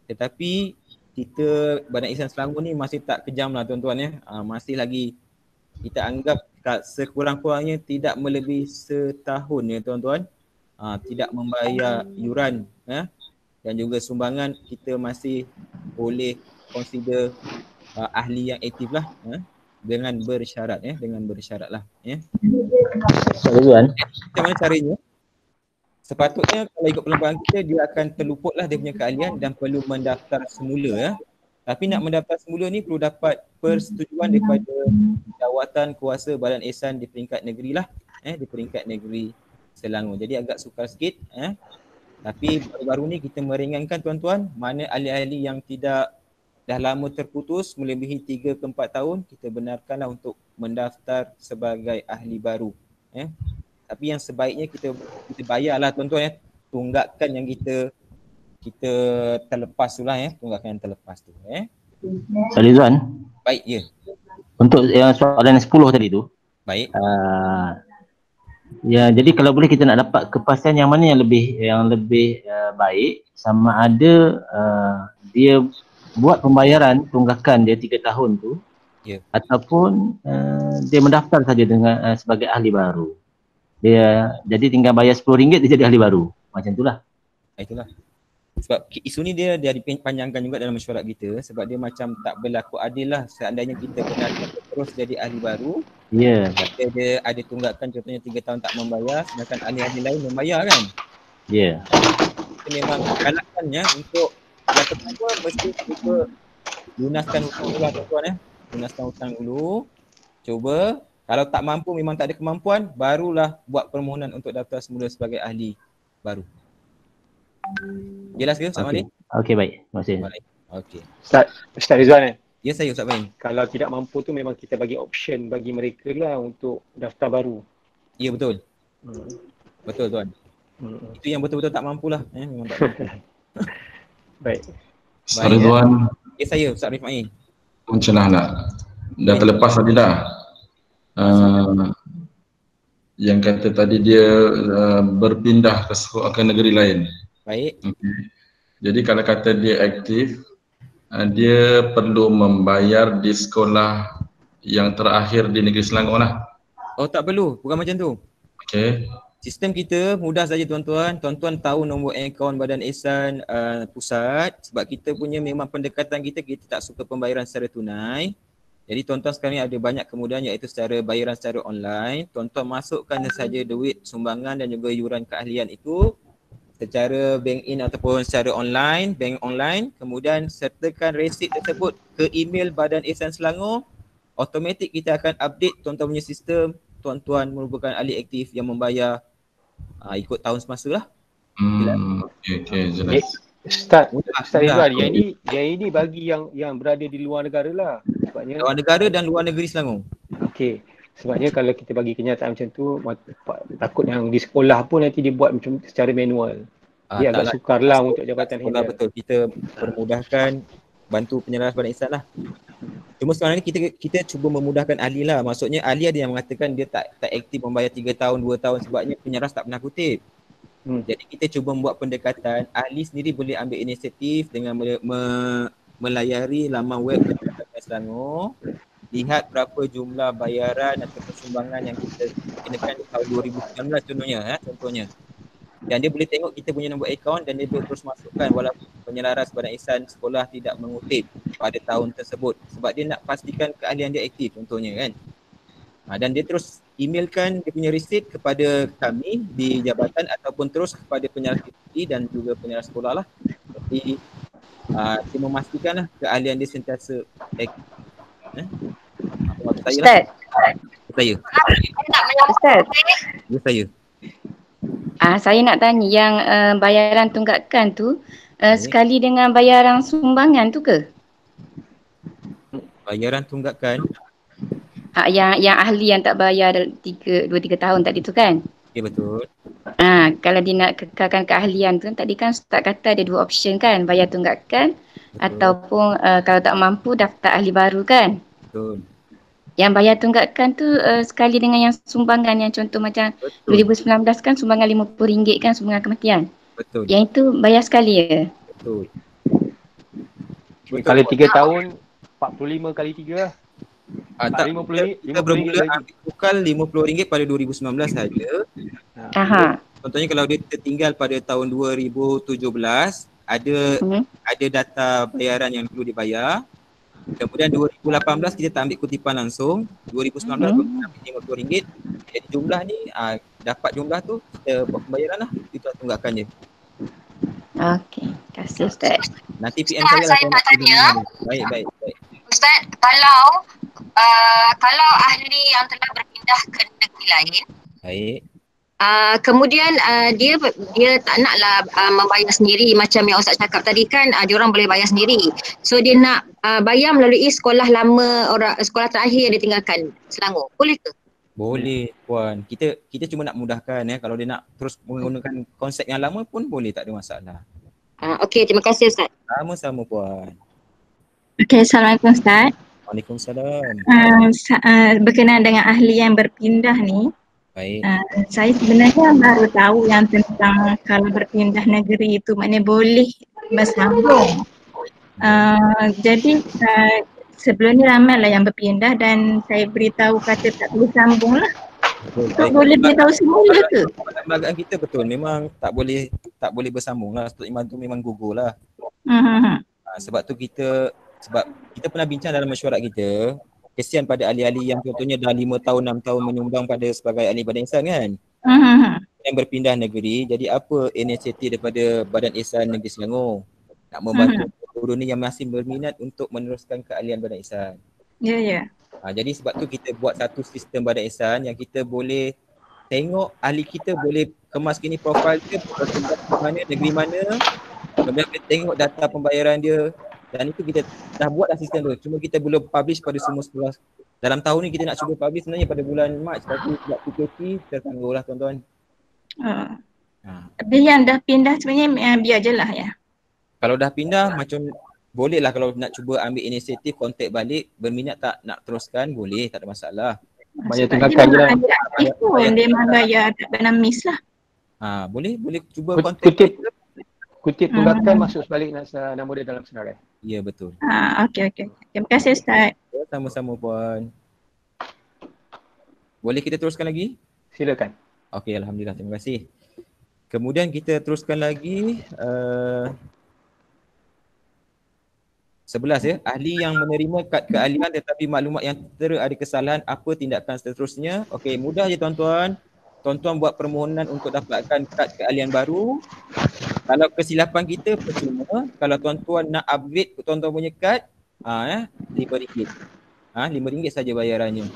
Tetapi kita Badan Ihsan Selangor ni masih tak kejam lah tuan-tuan masih lagi kita anggap sekurang-kurangnya tidak melebihi setahun tuan-tuan tidak membayar yuran dan juga sumbangan, kita masih boleh consider ahli yang aktif lah dengan bersyarat lah Tuan. Macam mana caranya? Sepatutnya kalau ikut perlembagaan kita, dia akan terluputlah dia punya keahlian dan perlu mendaftar semula Tapi nak mendaftar semula ni perlu dapat persetujuan daripada jawatan kuasa Badan Ihsan di peringkat negeri lah di peringkat negeri Selangor. Jadi agak sukar sikit tapi baru-baru ni kita meringankan tuan-tuan, mana ahli-ahli yang tidak dah lama terputus melebihi 3 ke 4 tahun, kita benarkanlah untuk mendaftar sebagai ahli baru. Tapi yang sebaiknya kita bayarlah tuan-tuan tunggakan yang kita terlepas tu lah tunggakan yang terlepas tu. Salizuan. Baik, ya. Untuk yang soalan 10 tadi tu. Baik. Ya, jadi kalau boleh kita nak dapat kepastian yang mana yang lebih baik, sama ada dia buat pembayaran tunggakan dia 3 tahun tu, ataupun dia mendaftar saja dengan sebagai ahli baru. Dia jadi tinggal bayar RM10 dia jadi ahli baru. Macam itulah. Itulah. Sebab isu ni dia dipanjangkan juga dalam mesyuarat kita sebab dia macam tak berlaku adil lah seandainya kita benarkan terus jadi ahli baru. Ya. Dia ada tunggakan contohnya 3 tahun tak membayar sedangkan ahli-ahli lain membayar kan. Ya. Kita memang galakkannya untuk pertama mesti cuba lunaskan hutang dulu lah tuan-tuan lunaskan hutang dulu. Cuba kalau tak mampu, memang tak ada kemampuan, barulah buat permohonan untuk daftar semula sebagai ahli baru. Jelas ke Ustaz Malik? Okey, baik. Terima kasih. Baik. Okey. Ustaz Rizwan Ya saya Ustaz Main. kalau tidak mampu tu memang kita bagi option bagi mereka lah untuk daftar baru. Ya betul. Betul tuan. Itu yang betul-betul tak mampulah. Memang tak mampu. Baik. Ustaz Ridwan, Ya saya Ustaz Arif Main. macam mana? Dah terlepas tadi dah. Yang kata tadi dia berpindah ke negeri lain. Baik. Okay. Jadi kalau kata dia aktif, dia perlu membayar di sekolah yang terakhir di negeri Selangor lah. Oh tak perlu, bukan macam tu. Okay. Sistem kita mudah saja tuan-tuan. Tuan-tuan tahu nombor akaun Badan Ihsan Pusat sebab kita punya memang pendekatan kita tak suka pembayaran secara tunai. Jadi tuan-tuan sekarang ni ada banyak kemudahan iaitu secara bayaran secara online. Tuan-tuan masukkan saja duit sumbangan dan juga yuran keahlian itu secara bank in ataupun secara online, bank online. Kemudian sertakan resit tersebut ke email Badan Ihsan Selangor. Automatik kita akan update tuan-tuan punya sistem. Tuan-tuan merupakan ahli aktif yang membayar ikut tahun semasa lah. Okay, jelas. Ustaz Rizwan, yang ini bagi yang berada di luar negara lah. Sebabnya Luar negara dan luar negeri Selangor. okey. Sebabnya kalau kita bagi kenyataan macam tu, takut yang di sekolah pun nanti dibuat macam secara manual. Dia agak sukar lah untuk jabatan handle. Betul, kita permudahkan, bantu penyelaras Badan Ihsan lah. Cuma sekarang ni kita cuba memudahkan ahli lah. Maksudnya ahli ada yang mengatakan dia tak aktif membayar 3 tahun, 2 tahun sebabnya penyeras tak pernah kutip. Jadi kita cuba membuat pendekatan, ahli sendiri boleh ambil inisiatif dengan melayari laman web Badan Selangor, lihat berapa jumlah bayaran atau sumbangan yang kita kenakan di tahun 2019 contohnya. Dan dia boleh tengok kita punya nombor akaun dan dia boleh terus masukkan walaupun penyelaras Badan Ihsan sekolah tidak mengutip pada tahun tersebut sebab dia nak pastikan keahlian dia aktif contohnya kan. Dan dia terus emailkan dia punya resit kepada kami di jabatan ataupun terus kepada penyelara dan juga penyelara sekolah lah. Jadi dia memastikanlah keahlian dia sentiasa aktif. Ustaz. Saya. Ustaz. Ya saya. Saya nak tanya yang bayaran tunggakan tu sekali dengan bayaran sumbangan tu ke? Bayaran tunggakan? Yang ahli yang tak bayar 2-3 tahun tadi tu kan? Ya betul. Kalau dia nak kekalkan keahlian tu, tadi kan Ustaz kata ada 2 option kan, bayar tunggakan ataupun kalau tak mampu daftar ahli baru kan? Betul. Yang bayar tunggakan tu sekali dengan yang sumbangan yang contoh macam 2019 kan sumbangan RM50 kan sumbangan kematian. Betul. Yang itu bayar sekali ya? Betul. Kalau 3 tahun 45 kali 3 lah. Tak, kita bermula ambil tukar RM50 pada 2019 saja. Contohnya kalau dia tertinggal pada tahun 2017, ada data bayaran yang perlu dibayar. Kemudian 2018 kita tak ambil kutipan langsung, 2019 kita ambil RM50. Jadi jumlah ni dapat jumlah tu kita buat pembayaran lah, itu tunggakan je. Okey, terima kasih Ustaz. Nanti PM saya nak tanya. Baik. Ustaz, kalau ahli yang telah berpindah ke negeri lain, baik. Kemudian dia tak naklah membayar sendiri macam yang Ustaz cakap tadi kan, dia orang boleh bayar sendiri. So dia nak bayar melalui sekolah lama, sekolah terakhir yang ditinggalkan Selangor. Boleh ke? Boleh puan. Kita cuma nak mudahkan kalau dia nak terus menggunakan konsep yang lama pun boleh, tak ada masalah. Okey, terima kasih Ustaz. Sama-sama puan. Okey, Assalamualaikum Ustaz. Waalaikumsalam. Berkenaan dengan ahli yang berpindah ni, baik. Saya sebenarnya baru tahu yang tentang kalau berpindah negeri itu maknanya boleh bersambung. Jadi sebelum ni ramai lah yang berpindah dan saya beritahu kata tak boleh sambung lah. So boleh beritahu semula ke? Perlembagaan kita betul memang tak boleh bersambung lah. Untuk iman tu memang gugur lah. Sebab kita pernah bincang dalam mesyuarat kita, kesian pada ahli-ahli yang contohnya dah 5 tahun, 6 tahun menyumbang pada sebagai ahli Badan Ihsan kan. Yang berpindah negeri, jadi apa inisiatif daripada Badan Ihsan Negeri Selangor? nak membantu guru ni yang masih berminat untuk meneruskan keahlian Badan Ihsan. Ya. Jadi sebab tu kita buat satu sistem Badan Ihsan yang kita boleh tengok ahli kita boleh kemas kini profil dia, bertugas di mana, negeri mana, kemudian kita tengok data pembayaran dia, dan itu kita dah buat dah sistem tu. Cuma kita belum publish pada semua sekolah. Dalam tahun ni kita nak cuba publish sebenarnya pada bulan Mac, tapi sebab PKP tertangguh lah tuan-tuan. Tapi yang dah pindah sebenarnya biar je lah ya. Kalau dah pindah macam boleh lah, kalau nak cuba ambil inisiatif kontak balik, berminat tak nak teruskan boleh, tak ada masalah. Bayar tunggakan je lah. Aktif pun dia memang bayar tak pernah miss lah. Boleh cuba kontak. Kutip tunggakan masuk sebalik nama dia dalam senarai. Ya, betul. Okey. Terima kasih Ustaz. Sama-sama puan. Boleh kita teruskan lagi? Silakan. Okey, alhamdulillah, terima kasih. Kemudian kita teruskan lagi 11 ya. Ahli yang menerima kad keahlian tetapi maklumat yang tertera ada kesalahan, apa tindakan seterusnya? Okey, mudah je tuan-tuan. Tuan-tuan buat permohonan untuk dapatkan kad keahlian baru. Kalau kesilapan kita percuma. Kalau tuan-tuan nak upgrade tuan-tuan punya kad, RM5. RM5 saja bayarannya.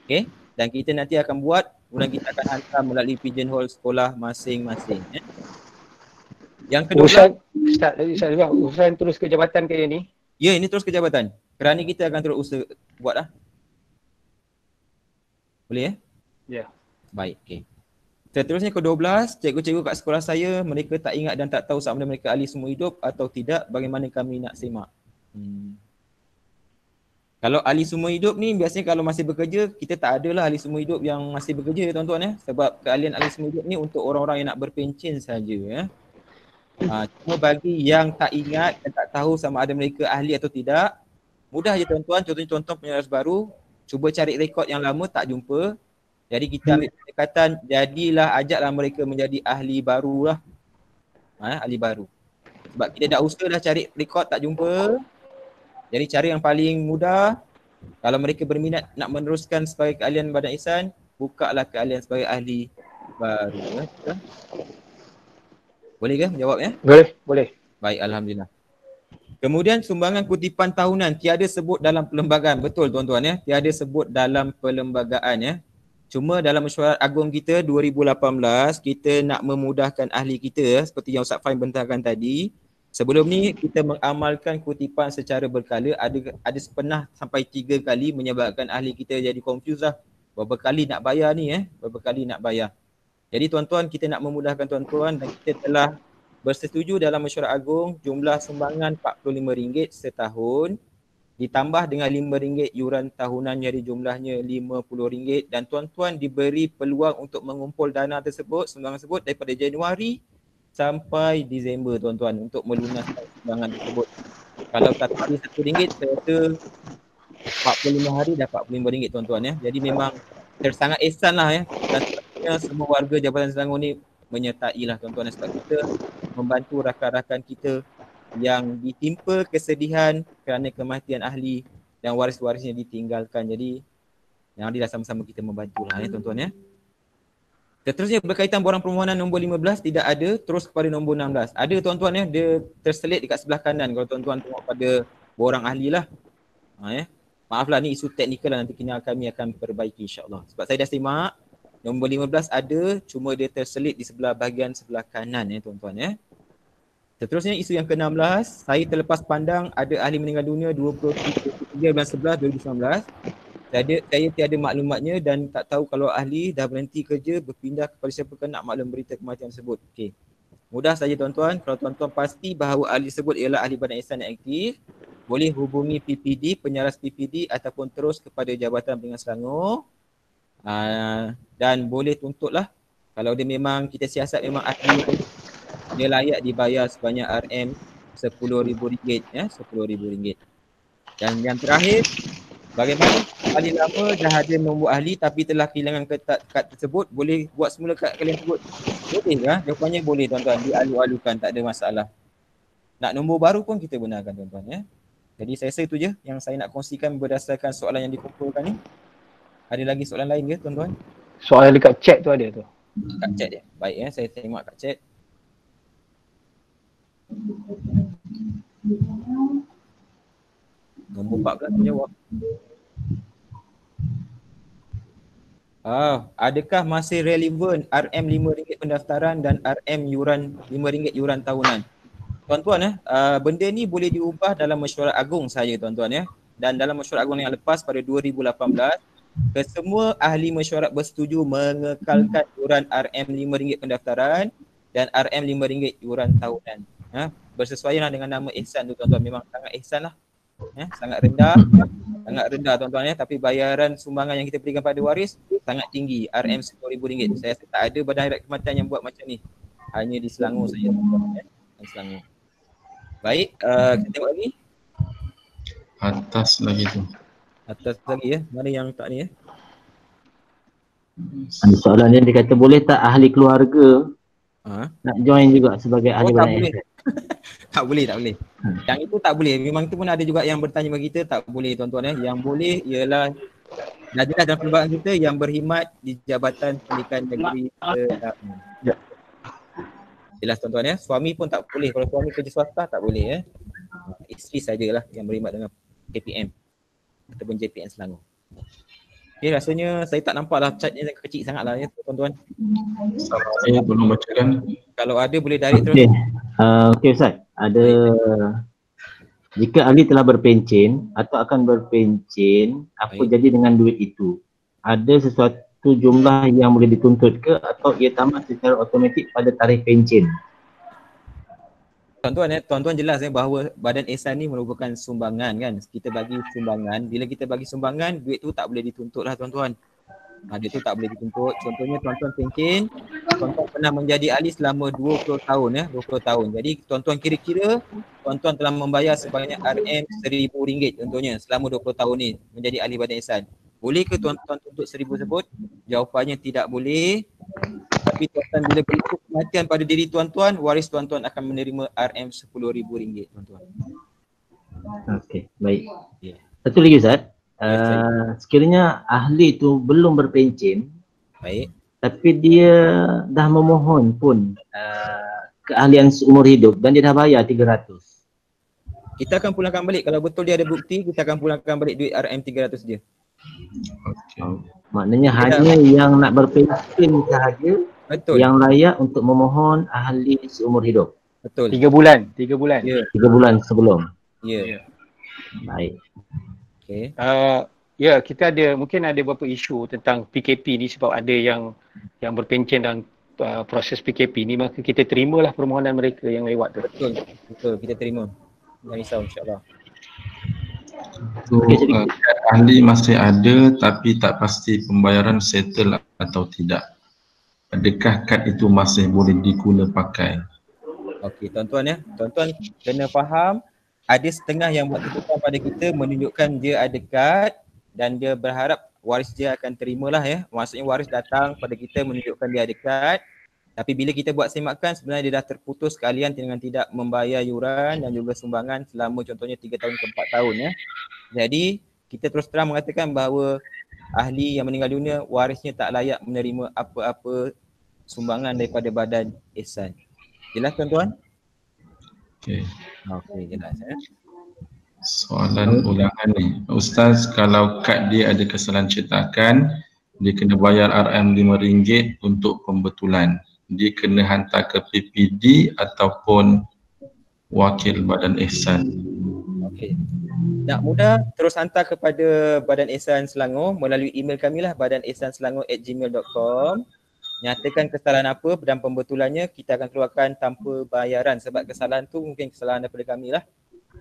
Okey, dan kita nanti akan buat, kemudian kita akan hantar melalui pigeonhole sekolah masing-masing ya. Yang kedua, urusan terus ke jabatan ke ni? Ya, ini terus ke jabatan. Kerana kita akan terus usaha buat lah. Boleh ya? Ya. Baik, okey. Seterusnya ke-12, cikgu-cikgu kat sekolah saya, mereka tak ingat dan tak tahu sama ada mereka ahli semua hidup atau tidak, bagaimana kami nak semak? Kalau ahli semua hidup ni, biasanya kalau masih bekerja, kita tak adalah ahli semua hidup yang masih bekerja tuan-tuan ya. Sebab keahlian ahli semua hidup ni untuk orang-orang yang nak berpencen saja ya. Cuma bagi yang tak ingat dan tak tahu sama ada mereka ahli atau tidak, mudah je tuan-tuan. Contohnya tuan-tuan penyaras baru, cuba cari rekod yang lama tak jumpa. Jadi kita ambil pendekatan, jadilah ajaklah mereka menjadi ahli baru lah. Ahli baru. Sebab kita dah usaha dah cari rekod tak jumpa. Jadi cara yang paling mudah, kalau mereka berminat nak meneruskan sebagai keahlian Badan Ihsan, bukalah keahlian sebagai ahli baru. Boleh ke menjawab ya? Boleh. Baik, alhamdulillah. Kemudian sumbangan kutipan tahunan tiada sebut dalam perlembagaan. Betul tuan-tuan ya, tiada sebut dalam perlembagaan ya. Cuma dalam mesyuarat agung kita 2018, kita nak memudahkan ahli kita seperti yang Ustaz Faim bentangkan tadi. Sebelum ni kita mengamalkan kutipan secara berkala, ada pernah sampai 3 kali menyebabkan ahli kita jadi confused lah. Berapa kali nak bayar ni berapa kali nak bayar. Jadi tuan-tuan, kita nak memudahkan tuan-tuan dan kita telah bersetuju dalam mesyuarat agung jumlah sumbangan RM45 setahun ditambah dengan RM5 yuran tahunan, jadi jumlahnya RM50 dan tuan-tuan diberi peluang untuk mengumpul dana tersebut, sumbangan tersebut daripada Januari sampai Disember tuan-tuan untuk melunaskan sumbangan tersebut. Kalau satu hari RM1, saya rasa 45 hari dapat RM45 tuan-tuan ya. Jadi memang sangat ihsan lah ya. Dan semua warga Jabatan Selangor ni menyertai lah tuan-tuan, sebab kita membantu rakan-rakan kita yang ditimpa kesedihan kerana kematian ahli dan waris-warisnya ditinggalkan. Jadi marilah sama-sama kita membantu lah ya tuan-tuan ya. Seterusnya berkaitan borang permohonan nombor 15 tidak ada, terus kepada nombor 16. Ada tuan-tuan ya, dia terselit dekat sebelah kanan kalau tuan-tuan tengok pada borang ahli lah. Ya. Maaflah ni isu teknikal lah, nanti kami akan perbaiki insya-Allah. Sebab saya dah simak nombor 15 ada, cuma dia terselit di bahagian sebelah kanan ya tuan-tuan ya. Seterusnya isu yang ke-16, saya terlepas pandang ada ahli meninggal dunia 23 bulan 11 2019. Saya tiada maklumatnya dan tak tahu kalau ahli dah berhenti kerja, berpindah kepada siapakah nak maklum berita kematian tersebut. Okey. Mudah saja tuan-tuan, kalau tuan-tuan pasti bahawa ahli tersebut ialah ahli Badan Ihsan yang aktif, boleh hubungi PPD, penyaras PPD ataupun terus kepada Jabatan Pendidikan Selangor. Dan boleh tuntutlah kalau dia memang kita siasat memang ahli, dia layak dibayar sebanyak RM10,000 ya, RM10,000. Dan yang terakhir, bagaimana ahli lama dah ada nombor ahli tapi telah kehilangan kad tersebut, boleh buat semula kad kalian tersebut? Boleh kan? Jawapannya boleh tuan-tuan, dialu-alukan, tak ada masalah. Nak nombor baru pun kita benarkan tuan-tuan ya. Jadi saya rasa itu je yang saya nak kongsikan berdasarkan soalan yang dikumpulkan ni. Ada lagi soalan lain ke tuan-tuan? Soalan dekat chat tu ada tu. Kat chat je. Baik ya, saya tengok kat chat. Nombor 14 jawab. Adakah masih relevan RM RM5 pendaftaran dan RM yuran RM5 yuran tahunan? Tuan-tuan benda ni boleh diubah dalam mesyuarat agung saja tuan-tuan Dan dalam mesyuarat agung yang lepas pada 2018, kesemua ahli mesyuarat bersetuju mengekalkan yuran RM RM5 pendaftaran dan RM RM5 yuran tahunan. Bersesuaian dengan nama ihsan tu tuan-tuan, memang sangat ihsan lah. Sangat rendah tuan-tuan tapi bayaran sumbangan yang kita berikan pada waris sangat tinggi, RM RM10,000. Saya rasa tak ada badan akhirat kematian yang buat macam ni, hanya di Selangor saja tuan-tuan di Selangor. Baik, kita tengok lagi atas lagi tu. Atas lagi mana yang tak ni Ada soalan dia kata boleh tak ahli keluarga nak join juga sebagai ahli badan akhirat? Tak boleh. Yang itu tak boleh. Memang itu pun ada juga yang bertanya bagi kita, tak boleh tuan-tuan Yang boleh ialah dah jelas dalam perlembagaan kita yang berkhidmat di Jabatan Pendidikan Negeri. Jelas tuan-tuan Suami pun tak boleh. Kalau suami kerja swasta tak boleh Isteri sajalah yang berkhidmat dengan KPM ataupun JPN Selangor. Okay, rasanya saya tak nampak lah chatnya kecil sangat lah tuan-tuan. Saya belum bacakan. Kalau ada boleh direct terus. Okey Ustaz, ada jika ahli telah berpencen atau akan berpencen, apa jadi dengan duit itu? Ada sesuatu jumlah yang boleh dituntut ke atau ia tamat secara automatik pada tarikh pencen? Tuan-tuan jelas bahawa badan ihsan ni merupakan sumbangan kan. Kita bagi sumbangan, bila kita bagi sumbangan, duit tu tak boleh dituntut lah tuan-tuan. Duit tu tak boleh dituntut. Contohnya tuan-tuan pencen, tuan-tuan pernah menjadi ahli selama 20 tahun 20 tahun. Jadi tuan-tuan kira-kira tuan-tuan telah membayar sebanyak RM RM1,000 contohnya selama 20 tahun ni menjadi ahli badan ihsan. Boleh ke tuan-tuan tuntut RM1,000 tersebut? Jawapannya tidak boleh. Tapi tuan-tuan bila berlaku kematian pada diri tuan-tuan, waris tuan-tuan akan menerima RM RM10,000 tuan-tuan. Okey, baik. Satu lagi Ustaz. Sekiranya ahli tu belum berpencen, baik, tapi dia dah memohon pun keahlian seumur hidup dan dia dah bayar 300. Kita akan pulangkan balik. Kalau betul dia ada bukti, kita akan pulangkan balik duit RM300 dia. Maknanya hanya yang nak berpencen sahaja yang layak untuk memohon ahli seumur hidup. Betul. 3 bulan. 3 bulan. 3 bulan sebelum. Baik. Okay. Kita mungkin ada beberapa isu tentang PKP ni sebab ada yang berpencen dalam proses PKP ni, maka kita terimalah permohonan mereka yang lewat tu. Betul, kita terima. Jangan risau insya-Allah. Ahli masih ada tapi tak pasti pembayaran settle atau tidak. Adakah kad itu masih boleh diguna pakai? Okey tuan-tuan tuan-tuan kena faham, ada setengah yang buat tuntutan pada kita menunjukkan dia ada kad dan dia berharap waris dia akan terimalah Maksudnya waris datang pada kita menunjukkan dia ada kad. Tapi bila kita buat semakan, sebenarnya dia dah terputus keahlian dengan tidak membayar yuran dan juga sumbangan selama contohnya 3 tahun ke 4 tahun Jadi kita terus terang mengatakan bahawa ahli yang meninggal dunia warisnya tak layak menerima apa-apa sumbangan daripada badan ihsan. Jelas tuan-tuan? Okey, jelas Soalan ulangan ni. Ustaz, kalau kad dia ada kesalahan cetakan, dia kena bayar RM5 untuk pembetulan. Dia kena hantar ke PPD ataupun wakil badan ihsan. Okey. Nak mudah, terus hantar kepada Badan Ihsan Selangor melalui email kami lah, badanihsanselangor@gmail.com. Nyatakan kesalahan apa dan pembetulannya kita akan keluarkan tanpa bayaran sebab kesalahan tu mungkin kesalahan daripada kami lah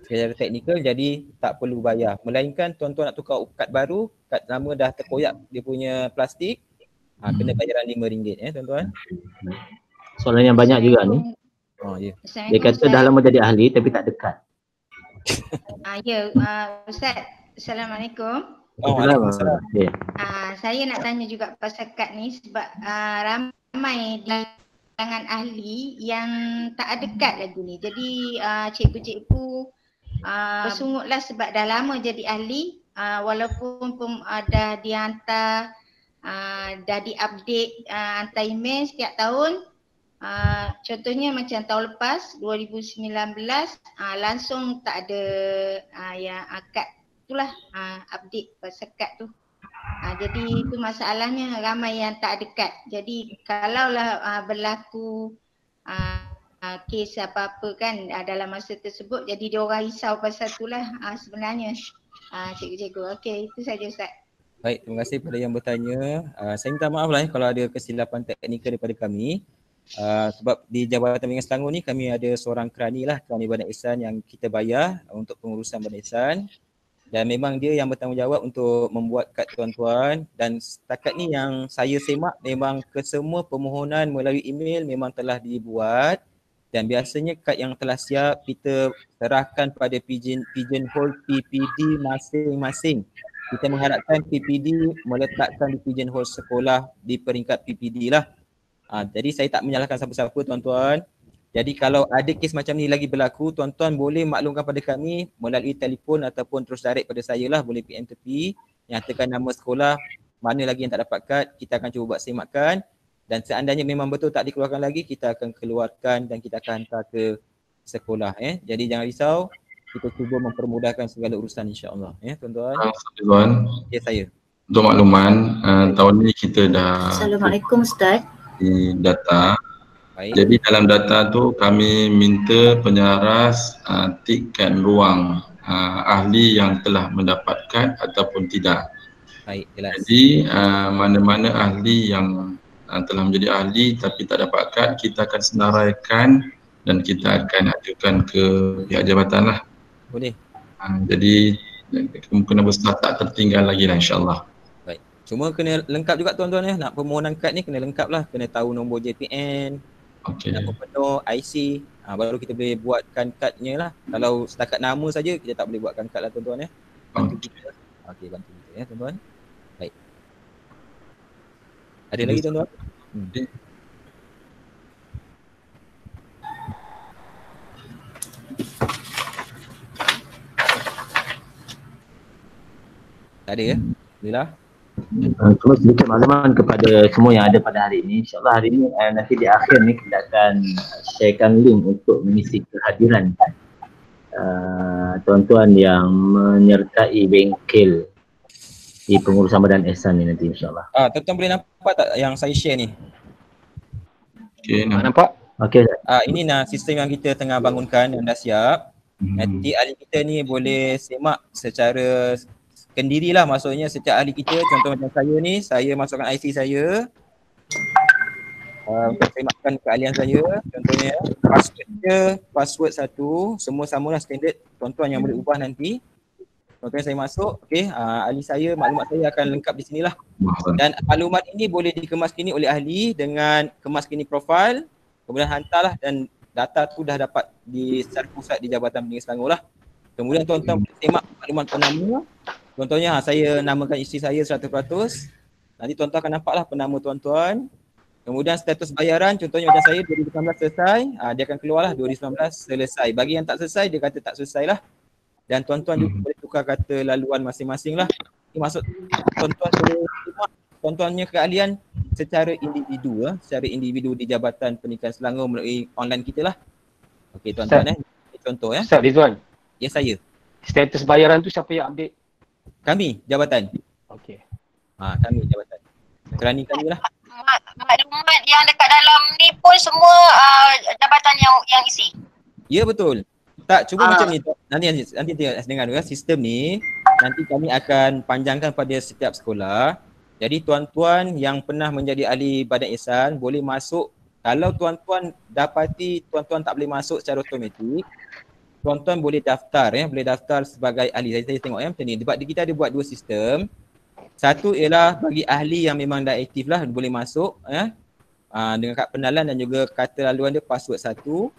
secara teknikal, jadi tak perlu bayar. Melainkan tuan-tuan nak tukar kad baru, kad lama dah terkoyak dia punya plastik, kena bayaran RM5 tuan-tuan. Soalan yang banyak juga ni. Dia kata dah lama jadi ahli tapi tak dekat. Ustaz, Assalamualaikum. Waalaikumsalam. Saya nak tanya juga pasal kad ni sebab ramai di kalangan ahli yang tak ada kad lagi ni. Jadi cikgu-cikgu bersungutlah sebab dah lama jadi ahli, walaupun dah dihantar, dah diupdate, hantar email setiap tahun, Contohnya macam tahun lepas 2019 langsung tak ada yang kad itulah update pasal kad tu. Jadi itu masalahnya, ramai yang tak ada kad. Jadi kalaulah berlaku kes apa-apa kan dalam masa tersebut, jadi dia orang risau pasal itulah sebenarnya cikgu-cikgu. Okey, itu saja Ustaz. Baik, terima kasih kepada yang bertanya. Saya minta maaf lah kalau ada kesilapan teknikal daripada kami. Sebab di Jabatan Bimbingan Selangor ni kami ada seorang kerani Badan Ihsan yang kita bayar untuk pengurusan Badan Ihsan. Dan memang dia yang bertanggungjawab untuk membuat kad tuan-tuan, dan setakat ni yang saya semak memang kesemua permohonan melalui email memang telah dibuat, dan biasanya kad yang telah siap kita serahkan pada pigeonhole PPD masing-masing. Kita mengharapkan PPD meletakkan di pigeonhole sekolah di peringkat PPD lah. Jadi saya tak menyalahkan siapa-siapa tuan-tuan. Jadi kalau ada kes macam ni lagi berlaku, tuan-tuan boleh maklumkan pada kami melalui telefon ataupun terus direct pada saya lah, boleh PM tepi, nyatakan nama sekolah, mana lagi yang tak dapat kad, kita akan cuba buat semakkan, dan seandainya memang betul tak dikeluarkan lagi, kita akan keluarkan dan kita akan hantar ke sekolah. Jadi jangan risau, kita cuba mempermudahkan segala urusan insya-Allah. Tuan-tuan. Tuan. Ya, saya. Untuk makluman, tahun ni kita dah Assalamualaikum Ustaz. Di data. Baik. Jadi dalam data tu kami minta penyaras tikkan ruang ahli yang telah mendapatkan ataupun tidak. Baik, jelas. Jadi mana-mana ahli yang telah menjadi ahli tapi tak dapat kad, kita akan senaraikan dan kita akan ajukan ke pihak jabatan lah. Boleh. Jadi kemungkinan besar tak tertinggal lagi lah insyaAllah. Baik. Cuma kena lengkap juga tuan-tuan ya. Nak permohonan kad ni kena lengkap lah. Kena tahu nombor JPN, nama penuh, IC. Baru kita boleh buatkan kadnya lah. Kalau setakat nama saja kita tak boleh buatkan kad lah tuan-tuan ya. Bantu kita. Okey, bantu kita ya tuan-tuan. Baik. Ada lagi tuan-tuan? Tak ada ya? Alhamdulillah. Cuma sedikit makluman kepada semua yang ada pada hari ini. InsyaAllah hari ini nanti di akhir ni kita akan sharekan link untuk mengisi kehadiran tuan-tuan yang menyertai bengkel di pengurusan Badan Ihsan ni nanti insyaAllah. Tuan-tuan boleh nampak tak yang saya share ni? Okey, nampak? Okey. Ini sistem yang kita tengah bangunkan dan dah siap. Nanti ahli kita ni boleh semak secara kendiri lah, maksudnya setiap ahli kita, contoh macam saya ni, saya masukkan IC saya untuk semakkan keahlian saya. Contohnya password satu, semua samalah standard, tuan-tuan yang boleh ubah nanti. Contohnya saya masuk, ahli saya, maklumat saya akan lengkap di sinilah. Dan maklumat ini boleh dikemaskini oleh ahli dengan kemaskini profil, kemudian hantarlah dan data tu dah dapat secara pusat di Jabatan Bimbingan Selangor lah. Kemudian tuan-tuan boleh semak maklumat penama. Contohnya saya namakan isteri saya 100%. Nanti tuan-tuan akan nampaklah penama tuan-tuan. Kemudian status bayaran, contohnya macam saya 2019 selesai, dia akan keluarlah 2019 selesai. Bagi yang tak selesai, dia kata tak selesai lah. Dan tuan-tuan juga boleh tukar kata laluan masing-masing lah. Ini maksud tuan-tuan boleh semak tuan-tuannya keahlian secara individu di Jabatan Pendidikan Selangor melalui online kita lah. Okey tuan-tuan contoh ya. Ustaz Rizwan. Ya saya. Status bayaran tu siapa yang update? Kami, jabatan. Okey. Kami jabatan. Kerani kami lah. Maklumat yang dekat dalam ni pun semua jabatan yang isi. Ya betul. Tak, cuba macam ni. Nanti dengar dulu sistem ni. Nanti kami akan panjangkan pada setiap sekolah. Jadi tuan-tuan yang pernah menjadi ahli Badan Ihsan boleh masuk. Kalau tuan-tuan dapati tuan-tuan tak boleh masuk secara automatik, tuan-tuan boleh daftar boleh daftar sebagai ahli. Saya tengok macam ni. Sebab kita ada buat dua sistem. Satu ialah bagi ahli yang memang dah aktif lah boleh masuk dengan kad penalan dan juga kata laluan dia password satu.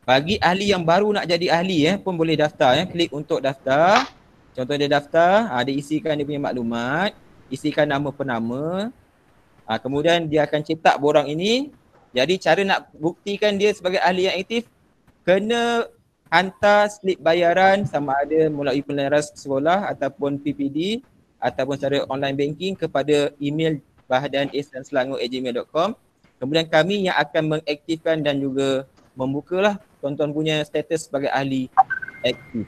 Bagi ahli yang baru nak jadi ahli pun boleh daftar klik untuk daftar. Contoh dia daftar, dia isikan dia punya maklumat, isikan nama penama. Kemudian dia akan cetak borang ini. Jadi cara nak buktikan dia sebagai ahli yang aktif, kena hantar slip bayaran sama ada melalui pelayaran sekolah ataupun PPD ataupun secara online banking kepada email bahadanihsanselangor@gmail.com Kemudian kami yang akan mengaktifkan dan juga membukalah tuan-tuan punya status sebagai ahli aktif.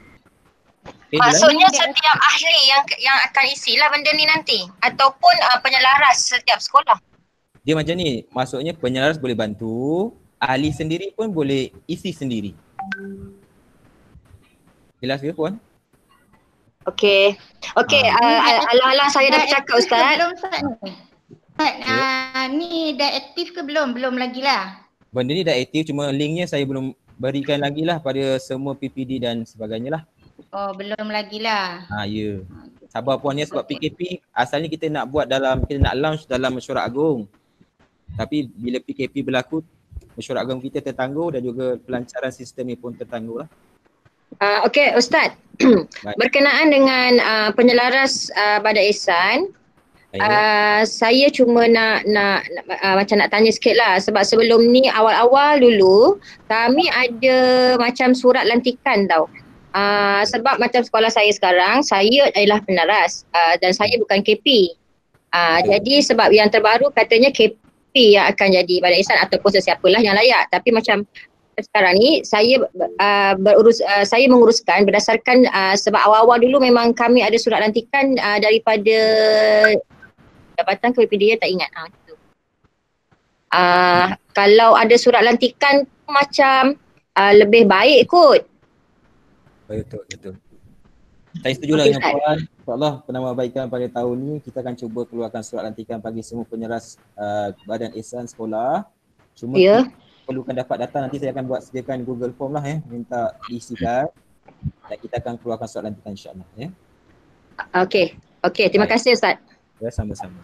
Okay, Maksudnya setiap ahli yang akan isilah benda ni nanti ataupun penyelaras setiap sekolah. dia macam ni, maksudnya penyelaras boleh bantu, ahli sendiri pun boleh isi sendiri. Jelas ke puan? Okey. Okey, alang-alang saya dah bercakap Ustaz. Belum Ustaz ni. Ustaz, ni dah aktif ke belum? Belum lagi lah. Benda ni dah aktif, cuma linknya saya belum berikan lagi lah pada semua PPD dan sebagainya lah. Oh, belum lagi lah. Ya. Sabar puan ya, sebab PKP asalnya kita nak launch dalam mesyuarat agung. Tapi bila PKP berlaku, mesyuarat agung kita tertangguh dan juga pelancaran sistem ni pun tertangguh lah. Okey Ustaz, berkenaan dengan penyelaras Badai Ihsan, saya cuma nak macam nak tanya sikit lah, sebab sebelum ni awal-awal dulu kami ada macam surat lantikan tau. Sebab macam sekolah saya sekarang, saya adalah penyelaras dan saya bukan KP. Jadi sebab yang terbaru katanya KP yang akan jadi Badai Ihsan ataupun sesiapalah yang layak. Tapi macam sekarang ni saya saya menguruskan berdasarkan sebab awal-awal dulu memang kami ada surat lantikan daripada Jabatan KPPDA, tak ingat gitu. Kalau ada surat lantikan macam lebih baik kot. Betul. Saya setuju lah dengan puan. InsyaAllah penambahbaikan pada tahun ni kita akan cuba keluarkan surat lantikan bagi semua penyeras Badan Ihsan sekolah. Cuma perlukan dapat data, nanti saya akan sediakan Google Form lah minta diisikan dan kita akan keluarkan surat lantikan insyaAllah Okey, terima kasih Ustaz. Ya, sama-sama.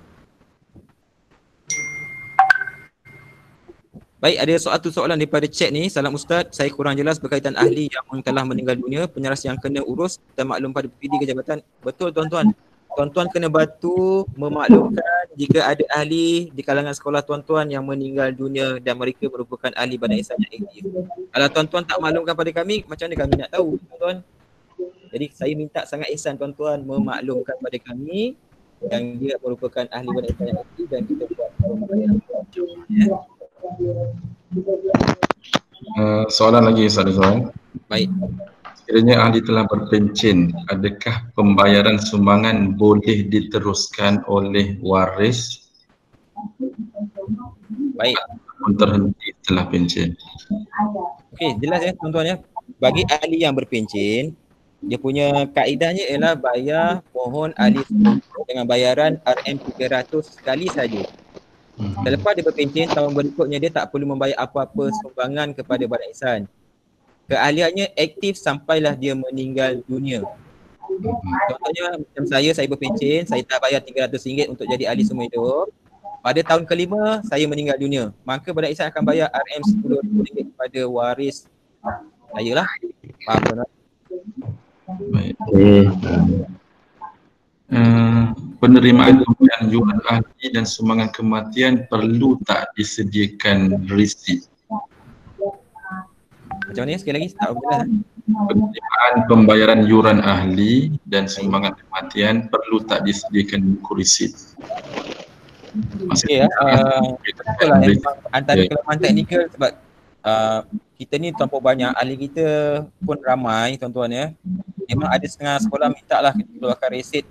Baik, ada satu soalan daripada chat ni. Salam Ustaz, saya kurang jelas berkaitan ahli yang telah meninggal dunia, penyeras yang kena urus dan maklum pada PPD ke jabatan. Betul tuan-tuan. Tuan-tuan kena bantu memaklumkan jika ada ahli di kalangan sekolah tuan-tuan yang meninggal dunia dan mereka merupakan ahli Badan Ihsan yang aktif. Kalau tuan-tuan tak maklumkan pada kami, macam mana kami nak tahu tuan-tuan? Jadi saya minta sangat ihsan tuan-tuan memaklumkan pada kami yang dia merupakan ahli Badan Ihsan yang aktif dan kita buat pembayaran. Soalan lagi Ustaz Rizwan. Baik. Sekiranya ahli telah berpencen, adakah pembayaran sumbangan boleh diteruskan oleh waris? Baik. Terhenti setelah pencen. Okey, jelas ya tuan-tuan ya. Bagi ahli yang berpencen, dia punya kaedahnya ialah bayar pohon ahli dengan bayaran RM300 sekali saja. Selepas dia berpencen, tahun berikutnya dia tak perlu membayar apa-apa sumbangan kepada Badan Ihsan. Keahliannya aktif sampailah dia meninggal dunia. Contohnya macam saya berpencen, saya tak bayar RM300 untuk jadi ahli semua hidup. Pada tahun kelima, saya meninggal dunia. Maka Badan Ihsan akan bayar RM10,000 kepada waris saya lah. Faham tak? Baik. Penerimaan pembayaran yuran ahli dan sumbangan kematian perlu tak disediakan resit? Macam mana sekali lagi? Tak jelas. Penerimaan pembayaran yuran ahli dan sumbangan kematian perlu tak disediakan buku resit? Okey betul lah, antara kelemahan teknikal sebab kita ni terlampau banyak, ahli kita pun ramai tuan-tuan ya. Memang ada setengah sekolah minta lah kita keluarkan resit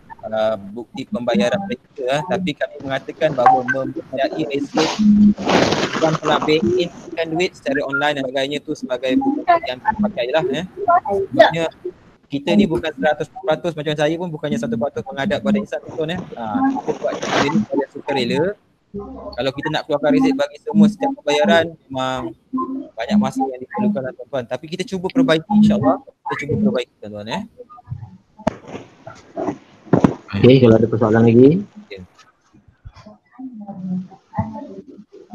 bukti pembayaran mereka, tapi kami mengatakan bahawa mempunyai resit dan telah bank-in duit secara online dan sebagainya tu sebagai bukti yang dipakai lah Maksudnya kita ni bukan 100% macam saya pun bukannya 100% menghadap Badan Ihsan tuan ya. Kita buat benda ni pada sukarela. Kalau kita nak keluarkan resit bagi semua setiap pembayaran, memang banyak masa yang diperlukan lah tuan-tuan. Tapi kita cuba perbaiki insyaAllah. Kita cuba perbaiki tuan-tuan ya. Okey, kalau ada persoalan lagi.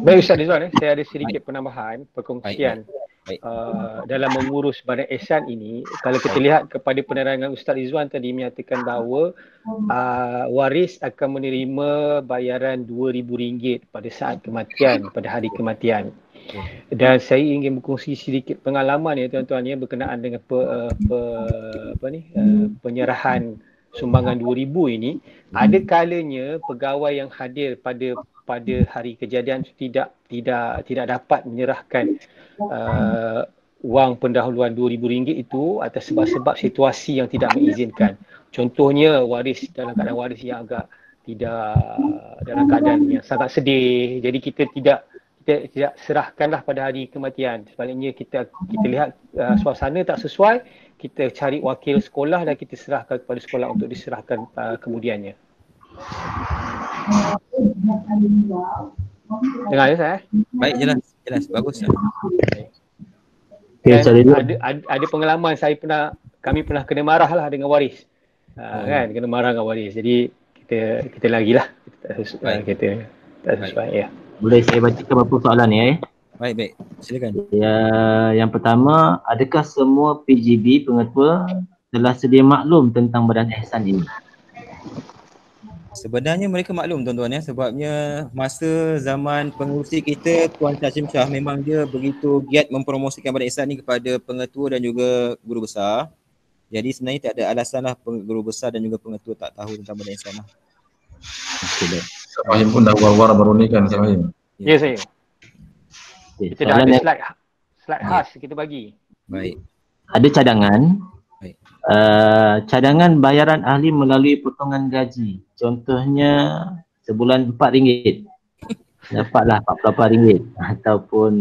Baik Ustaz Rizwan, saya ada sedikit penambahan, perkongsian. Dalam mengurus Badan Ihsan ini, kalau kita lihat kepada penerangan Ustaz Rizwan tadi menyatakan bahawa waris akan menerima bayaran RM2,000 pada saat kematian, pada hari kematian. Dan saya ingin berkongsi sedikit pengalaman ya tuan-tuan ya berkenaan dengan penyerahan sumbangan RM2,000 ini. Ada kalanya pegawai yang hadir pada pada hari kejadian tidak dapat menyerahkan wang pendahuluan RM2,000 itu atas sebab-sebab situasi yang tidak mengizinkan. Contohnya waris dalam keadaan waris yang agak tidak dalam keadaan yang sangat sedih. Jadi kita tidak serahkanlah pada hari kematian. Sebaliknya kita lihat suasana tak sesuai, kita cari wakil sekolah dan kita serahkan kepada sekolah untuk diserahkan kemudiannya. Dengar ya saya? Baik, jelas. Bagus. Ada pengalaman kami pernah kena marah lah dengan waris. Kan, kena marah dengan waris. Jadi kita lagilah. Kita tak sesuai ya. Boleh saya bacakan beberapa soalan ni Baik, silakan. Yang pertama, adakah semua PGB pengetua telah sedia maklum tentang Badan Ihsan ini? Sebenarnya mereka maklum tuan-tuan ya, sebabnya masa zaman pengurusi kita Tuan Hashim Shah memang dia begitu giat mempromosikan Badan Ihsan ini kepada pengetua dan juga guru besar. Jadi sebenarnya tak ada alasan lah guru besar dan juga pengetua tak tahu tentang Badan Ihsan lah. Fahim pun dah war-war baru ni kan, Fahim? Ya saya. Kita dah ada slide khas kita bagi. Baik. Ada cadangan. Baik. Cadangan bayaran ahli melalui potongan gaji. Contohnya sebulan RM4. Dapatlah RM48 ataupun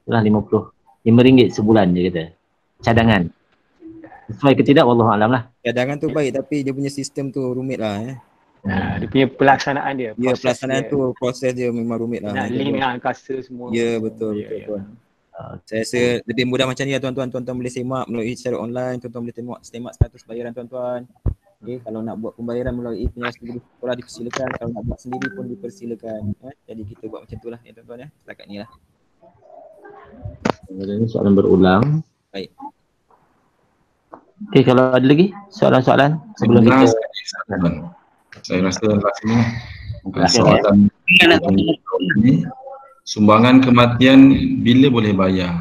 RM55 sebulan je kata. Cadangan. Sesuai ke tidak wallahualam lah. Cadangan tu baik tapi dia punya sistem tu rumit lah dia punya pelaksanaan dia. Ya, pelaksanaan tu proses dia memang rumit lah. Nak link dengan angkasa semua. Ya, betul. Saya rasa lebih mudah macam ni lah tuan-tuan. Tuan-tuan boleh semak melalui secara online. Tuan-tuan boleh semak status bayaran tuan-tuan. Okay, kalau nak buat pembayaran melalui penyaras negeri sekolah dipersilakan. Kalau nak buat sendiri pun dipersilakan. Jadi kita buat macam tu lah ya tuan-tuan ya. Setakat ni lah. Ini soalan berulang. Baik. Okay, kalau ada lagi soalan-soalan sebelum kita. Saya rasa last ini soalan ini, sumbangan kematian bila boleh bayar?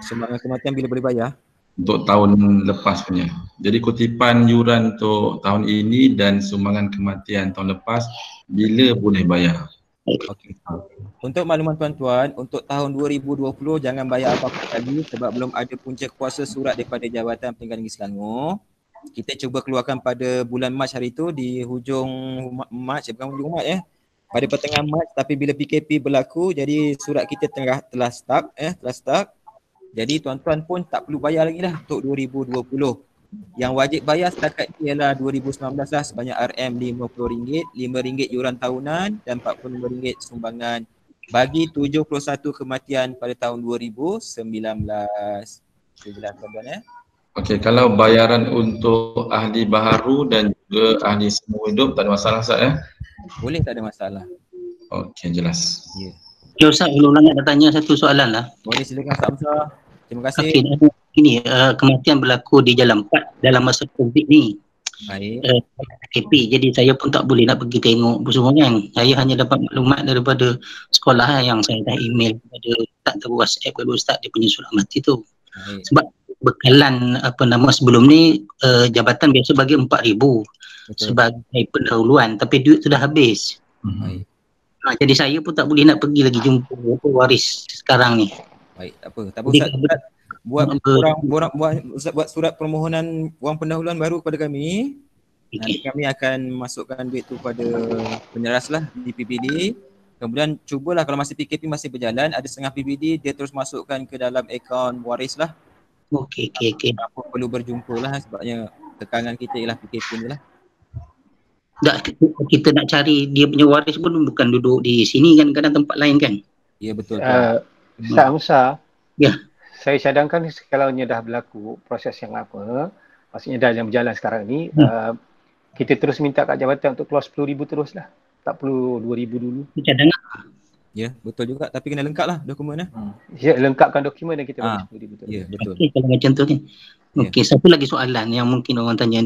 Sumbangan kematian bila boleh bayar? Untuk tahun lepas punya. Jadi kutipan yuran untuk tahun ini dan sumbangan kematian tahun lepas bila boleh bayar? Okey. Untuk makluman tuan-tuan, untuk tahun 2020 jangan bayar apa-apa lagi sebab belum ada punca kuasa surat daripada Jabatan Pendidikan Negeri Selangor. Kita cuba keluarkan pada bulan Mac hari tu di hujung Mac, bukan hujung Mac pada pertengahan Mac, tapi bila PKP berlaku jadi surat kita telah stuck. Jadi tuan-tuan pun tak perlu bayar lagi lah untuk 2020. Yang wajib bayar setakat ialah 2019 lah sebanyak RM50, RM5 yuran tahunan dan RM45 sumbangan bagi 71 kematian pada tahun 2019. Jelas tuan-tuan Okey, kalau bayaran untuk ahli baharu dan juga ahli semua hidup tak ada masalah Ustaz Boleh, tak ada masalah. Okey, jelas. Ya. Okay, Ustaz, ulang nak tanya satu soalan lah. Boleh, silakan Ustaz Musa. Terima kasih. Okey, ini kematian berlaku di Jalan 4 dalam masa COVID ni. Baik. PKP, jadi saya pun tak boleh nak pergi tengok semua kan. Saya hanya dapat maklumat daripada sekolah yang saya dah email kepada Ustaz atau WhatsApp kepada Ustaz dia punya surat mati tu. Baik. Sebab bekalan sebelum ni jabatan biasa bagi RM4,000 sebagai pendahuluan tapi duit sudah habis. Baik. Jadi saya pun tak boleh nak pergi lagi jumpa waris sekarang ni. Baik, tak apa Ustaz. Buat surat permohonan wang pendahuluan baru kepada kami. Nanti kami akan masukkan duit tu pada penyeras lah di PPD. Kemudian cubalah kalau masih PKP masih berjalan, ada setengah PPD dia terus masukkan ke dalam akaun waris lah. Okey. Apa perlu berjumpa lah sebabnya tekangan kita ialah PKP ni lah. Kita nak cari dia punya waris pun bukan duduk di sini kan, kadang tempat lain kan. Ya betul. Ustaz Musa. Ya. Saya cadangkan kalau dah berlaku proses yang lama, maksudnya dah yang berjalan sekarang ni, kita terus minta kat jabatan untuk keluar RM10,000 terus lah. Tak perlu RM2,000 dulu. Cadangan. Ya, betul juga tapi kena lengkap lah dokumen Ya, lengkapkan dokumen dan kita bagi RM10,000 terus. Ya, betul. Okay, kalau macam tu kan. Okey, satu lagi soalan yang mungkin orang tanya,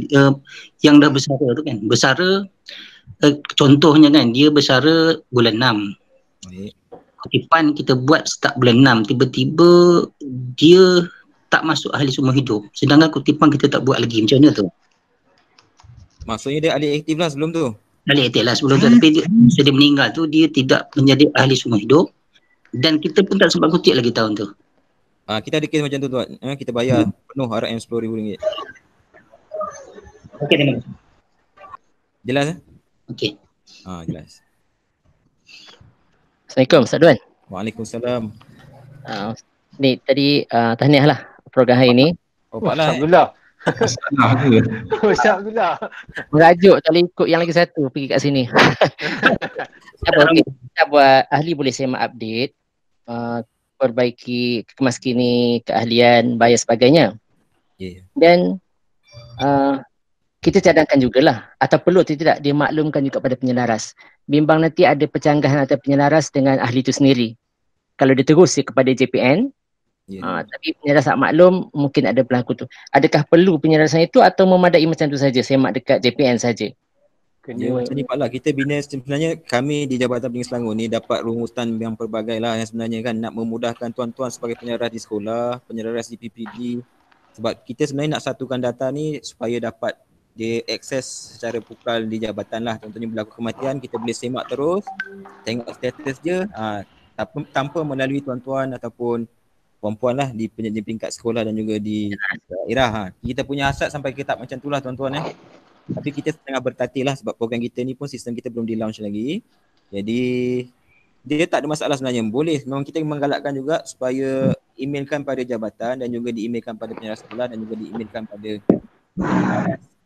yang dah bersara tu kan. Bersara contohnya kan, dia bersara bulan 6. Baik. Kutipan kita buat start bulan 6, tiba-tiba dia tak masuk ahli semua hidup. Sedangkan kutipan kita tak buat lagi. Macam mana tu? Maksudnya dia ahli aktif lah sebelum tu? balik aktif lah sebelum tu, tapi dia meninggal tu dia tidak menjadi ahli sumber hidup dan kita pun tak sempat kutip lagi tahun tu. Kita ada kes macam tu tuan. Kita bayar penuh RM RM10,000. Okey, terima kasih. Jelas Okey. Jelas. Assalamualaikum Ustaz Duan. Waalaikumsalam. Ni tadi tahniah lah program hari ni. Alhamdulillah. Ustaz Abdullah. Merajuk tak boleh ikut yang lagi satu pergi kat sini. Kita buat ahli boleh semak update, perbaiki kemaskini, keahlian, bayar sebagainya. Dan kita cadangkan jugalah atau perlu atau tidak dimaklumkan juga pada penyelaras. Bimbang nanti ada percanggahan atau penyelaras dengan ahli itu sendiri. Kalau dia terus kepada JPN, tapi penyelaras tak maklum mungkin ada berlaku tu. Adakah perlu penyelarasan itu atau memadai macam tu saja, semak dekat JPN saja? Macam ni Pak lah, kita bina sebenarnya kami di Jabatan Pendidikan Selangor ni dapat rumusan yang pelbagai lah yang sebenarnya kan nak memudahkan tuan-tuan sebagai penyelaras di sekolah, penyelaras di PPD. Sebab kita sebenarnya nak satukan data ni supaya dapat diakses secara pukal di jabatan lah. Contohnya berlaku kematian, kita boleh semak terus, tengok status je tanpa melalui tuan-tuan ataupun puan-puan lah di peringkat sekolah dan juga di daerah. Kita punya hasrat sampai ke tahap macam tu lah tuan-tuan Tapi kita tengah bertatih lah sebab program kita ni pun sistem kita belum di launch lagi. Jadi dia tak ada masalah sebenarnya. Boleh, memang kita menggalakkan juga supaya emailkan pada jabatan dan juga di-emailkan pada penyelaras sekolah dan juga di-emailkan pada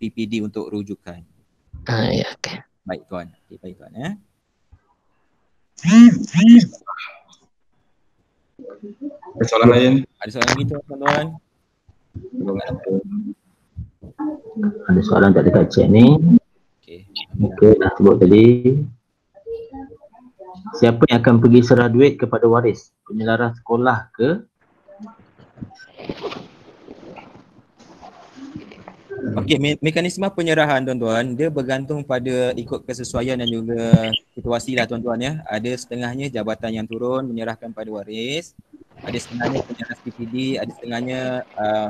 PPD untuk rujukan. Ya, okay. Baik tuan. Baik tuan Ada soalan lain? Ada soalan lagi tuan-tuan? Ada soalan tak dekat chat ni? Okey, dah sebut tadi. Siapa yang akan pergi serah duit kepada waris? Penyelaras sekolah ke? Okey, mekanisme penyerahan tuan-tuan dia bergantung pada ikut kesesuaian dan juga situasi lah tuan-tuan Ada setengahnya jabatan yang turun menyerahkan pada waris, ada setengahnya penyelaras PPD, ada setengahnya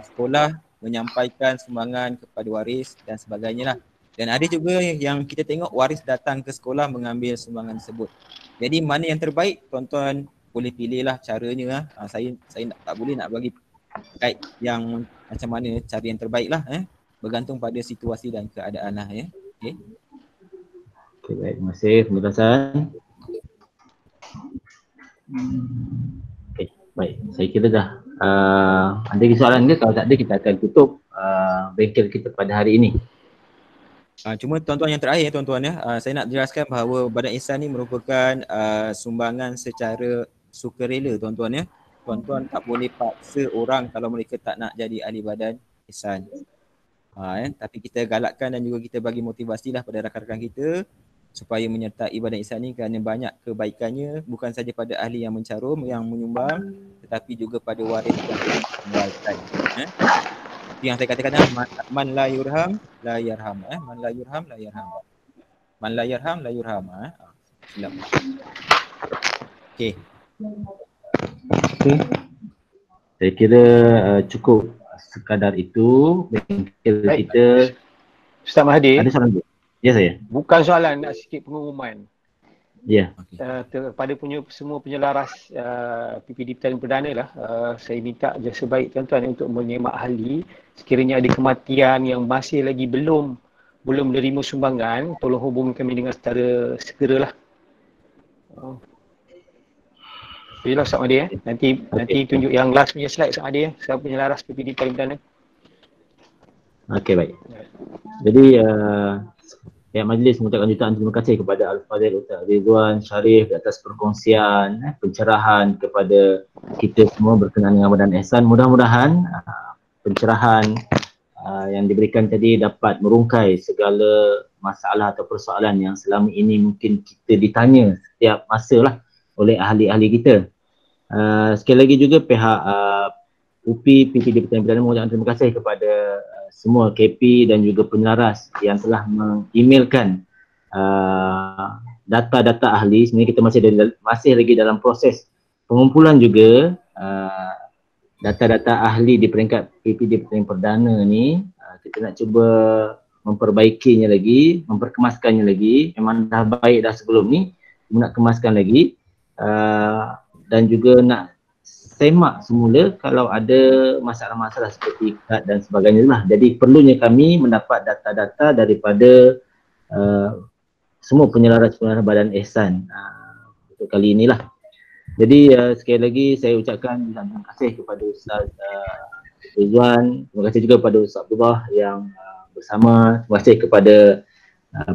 sekolah menyampaikan sumbangan kepada waris dan sebagainya lah. Dan ada juga yang kita tengok waris datang ke sekolah mengambil sumbangan tersebut. Jadi mana yang terbaik tuan-tuan boleh pilih lah caranya Saya tak boleh nak bagi guide yang macam mana cara yang terbaik lah bergantung pada situasi dan keadaan lah Okey, baik, terima kasih penjelasan. Okey, baik, saya kira dah ada soalan ke? Kalau tak ada kita akan tutup bengkel kita pada hari ini. Cuma tuan-tuan yang terakhir tuan-tuan saya nak jelaskan bahawa Badan Ihsan ni merupakan sumbangan secara sukarela tuan-tuan Tuan-tuan tak boleh paksa orang kalau mereka tak nak jadi ahli Badan Ihsan. Tapi kita galakkan dan juga kita bagi motivasi lah pada rakan-rakan kita supaya menyertai Badan Ihsan ni kerana banyak kebaikannya bukan saja pada ahli yang mencarum, yang menyumbang tetapi juga pada waris yang menyumbangkan. Yang saya katakan man la yurham la yarham man la yurham la yarham man la yarham la yurham silap. Okey. Saya kira cukup sekadar itu bengkel kita. Ustaz Mahathir, ada soalan? Ya saya. Bukan soalan, nak sikit pengumuman. Ya. Kepada semua penyelaras PPD Pilihan Perdana lah, saya minta jasa baik tuan-tuan untuk menyemak ahli. Sekiranya ada kematian yang masih lagi belum menerima sumbangan, tolong hubungi kami dengan secara segera lah. Baiklah Ustaz Mahathir Nanti tunjuk yang last punya slide Ustaz Mahathir siapa penyelaras PPD Pilihan Perdana. Okey, baik. Jadi pihak majlis mengucapkan jutaan terima kasih kepada Al-Fadhil Ustaz Ridwan Sharif di atas perkongsian pencerahan kepada kita semua berkenaan dengan Badan Ihsan. Mudah-mudahan pencerahan yang diberikan tadi dapat merungkai segala masalah atau persoalan yang selama ini mungkin kita ditanya setiap masa lah oleh ahli-ahli kita. Sekali lagi juga pihak UPI PPD Pilihan Perdana mengucapkan terima kasih kepada semua KP dan juga penyelaras yang telah mengemailkan data-data ahli. Sebenarnya kita masih lagi dalam proses pengumpulan juga data-data ahli di peringkat PPD Pilihan Perdana ni. Kita nak cuba memperbaikinya lagi, memperkemaskannya lagi. Memang dah baik dah sebelum ni, nak kemaskan lagi, dan juga nak semak semula kalau ada masalah-masalah seperti kad dan sebagainya lah. Jadi perlunya kami mendapat data-data daripada semua penyelaras Badan Ihsan untuk kali inilah. Jadi sekali lagi saya ucapkan terima kasih kepada Ustaz Rizwan, terima kasih juga kepada Ustaz Abdullah yang bersama, terima kasih kepada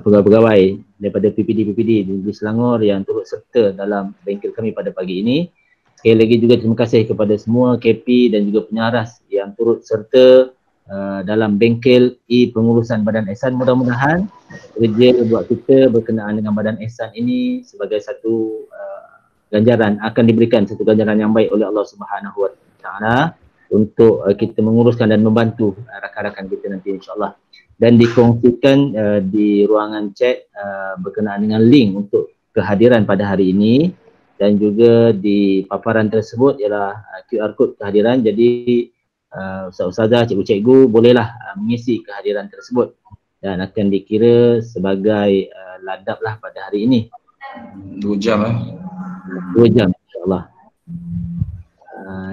pegawai-pegawai daripada PPD di Selangor yang turut serta dalam bengkel kami pada pagi ini. Sekali lagi juga terima kasih kepada semua KP dan juga penyaras yang turut serta dalam bengkel pengurusan Badan Ihsan. Mudah-mudahan kerja buat kita berkenaan dengan Badan Ihsan ini sebagai satu ganjaran, akan diberikan satu ganjaran yang baik oleh Allah Subhanahu Wa Taala untuk kita menguruskan dan membantu rakan-rakan kita nanti insya-Allah. Dan dikongsikan di ruangan chat berkenaan dengan link untuk kehadiran pada hari ini, dan juga di paparan tersebut ialah QR code kehadiran. Jadi ustaz-ustazah, cikgu-cikgu bolehlah mengisi kehadiran tersebut dan akan dikira sebagai ladap lah pada hari ini. 2 jam 2 jam insya-Allah.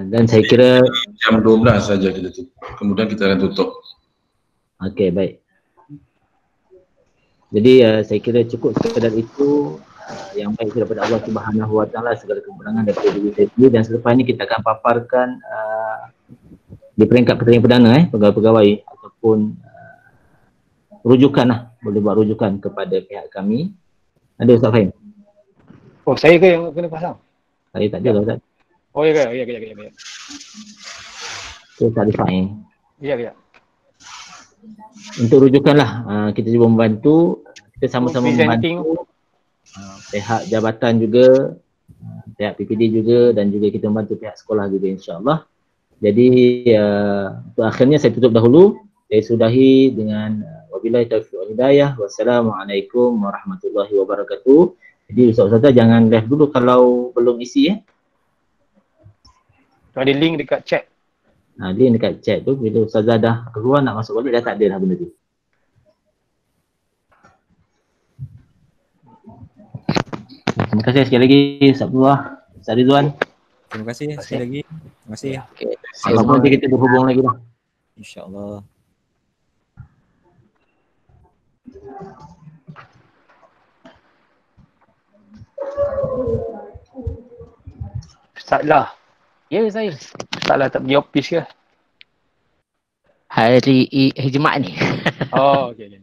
Dan saya kira jam 12 saja kita tutup. Kemudian kita akan tutup. Okey, baik. Jadi saya kira cukup sekadar itu. Yang baik daripada Allah Subhanahu Wa Taala, segala kekurangan daripada diri saya sendiri, dan selepas ini kita akan paparkan di peringkat pertandingan perdana pegawai-pegawai ataupun rujukan lah, boleh buat rujukan kepada pihak kami. Ada Ustaz Fahim? Oh, saya ke yang kena pasang? Saya tak ada lah Ustaz. Oh ya. Itu tak Fahim. Ya. Untuk rujukan lah, kita cuba membantu, kita sama-sama membantu pihak jabatan juga, pihak PPD juga, dan juga kita membantu pihak sekolah juga insya-Allah. Jadi untuk akhirnya saya tutup dahulu. Saya sudahi dengan wabillahi taufiq wal hidayah. Wassalamualaikum warahmatullahi wabarakatuh. Jadi ustaz-ustazah jangan live dulu kalau belum isi Ada link dekat chat. Link dekat chat tu bila ustazah dah keluar nak masuk balik dah tak ada dah benda tu. Terima kasih sekali lagi Ustaz Abdullah, Ustaz Rizwan. Terima kasih sekali lagi. Terima kasih. Okey. Nanti kita berhubung lagi dah. InsyaAllah. Ustazlah. Ya, saya. Ustazlah tak pergi office ke? Hari Jumaat ni. Oh, okey.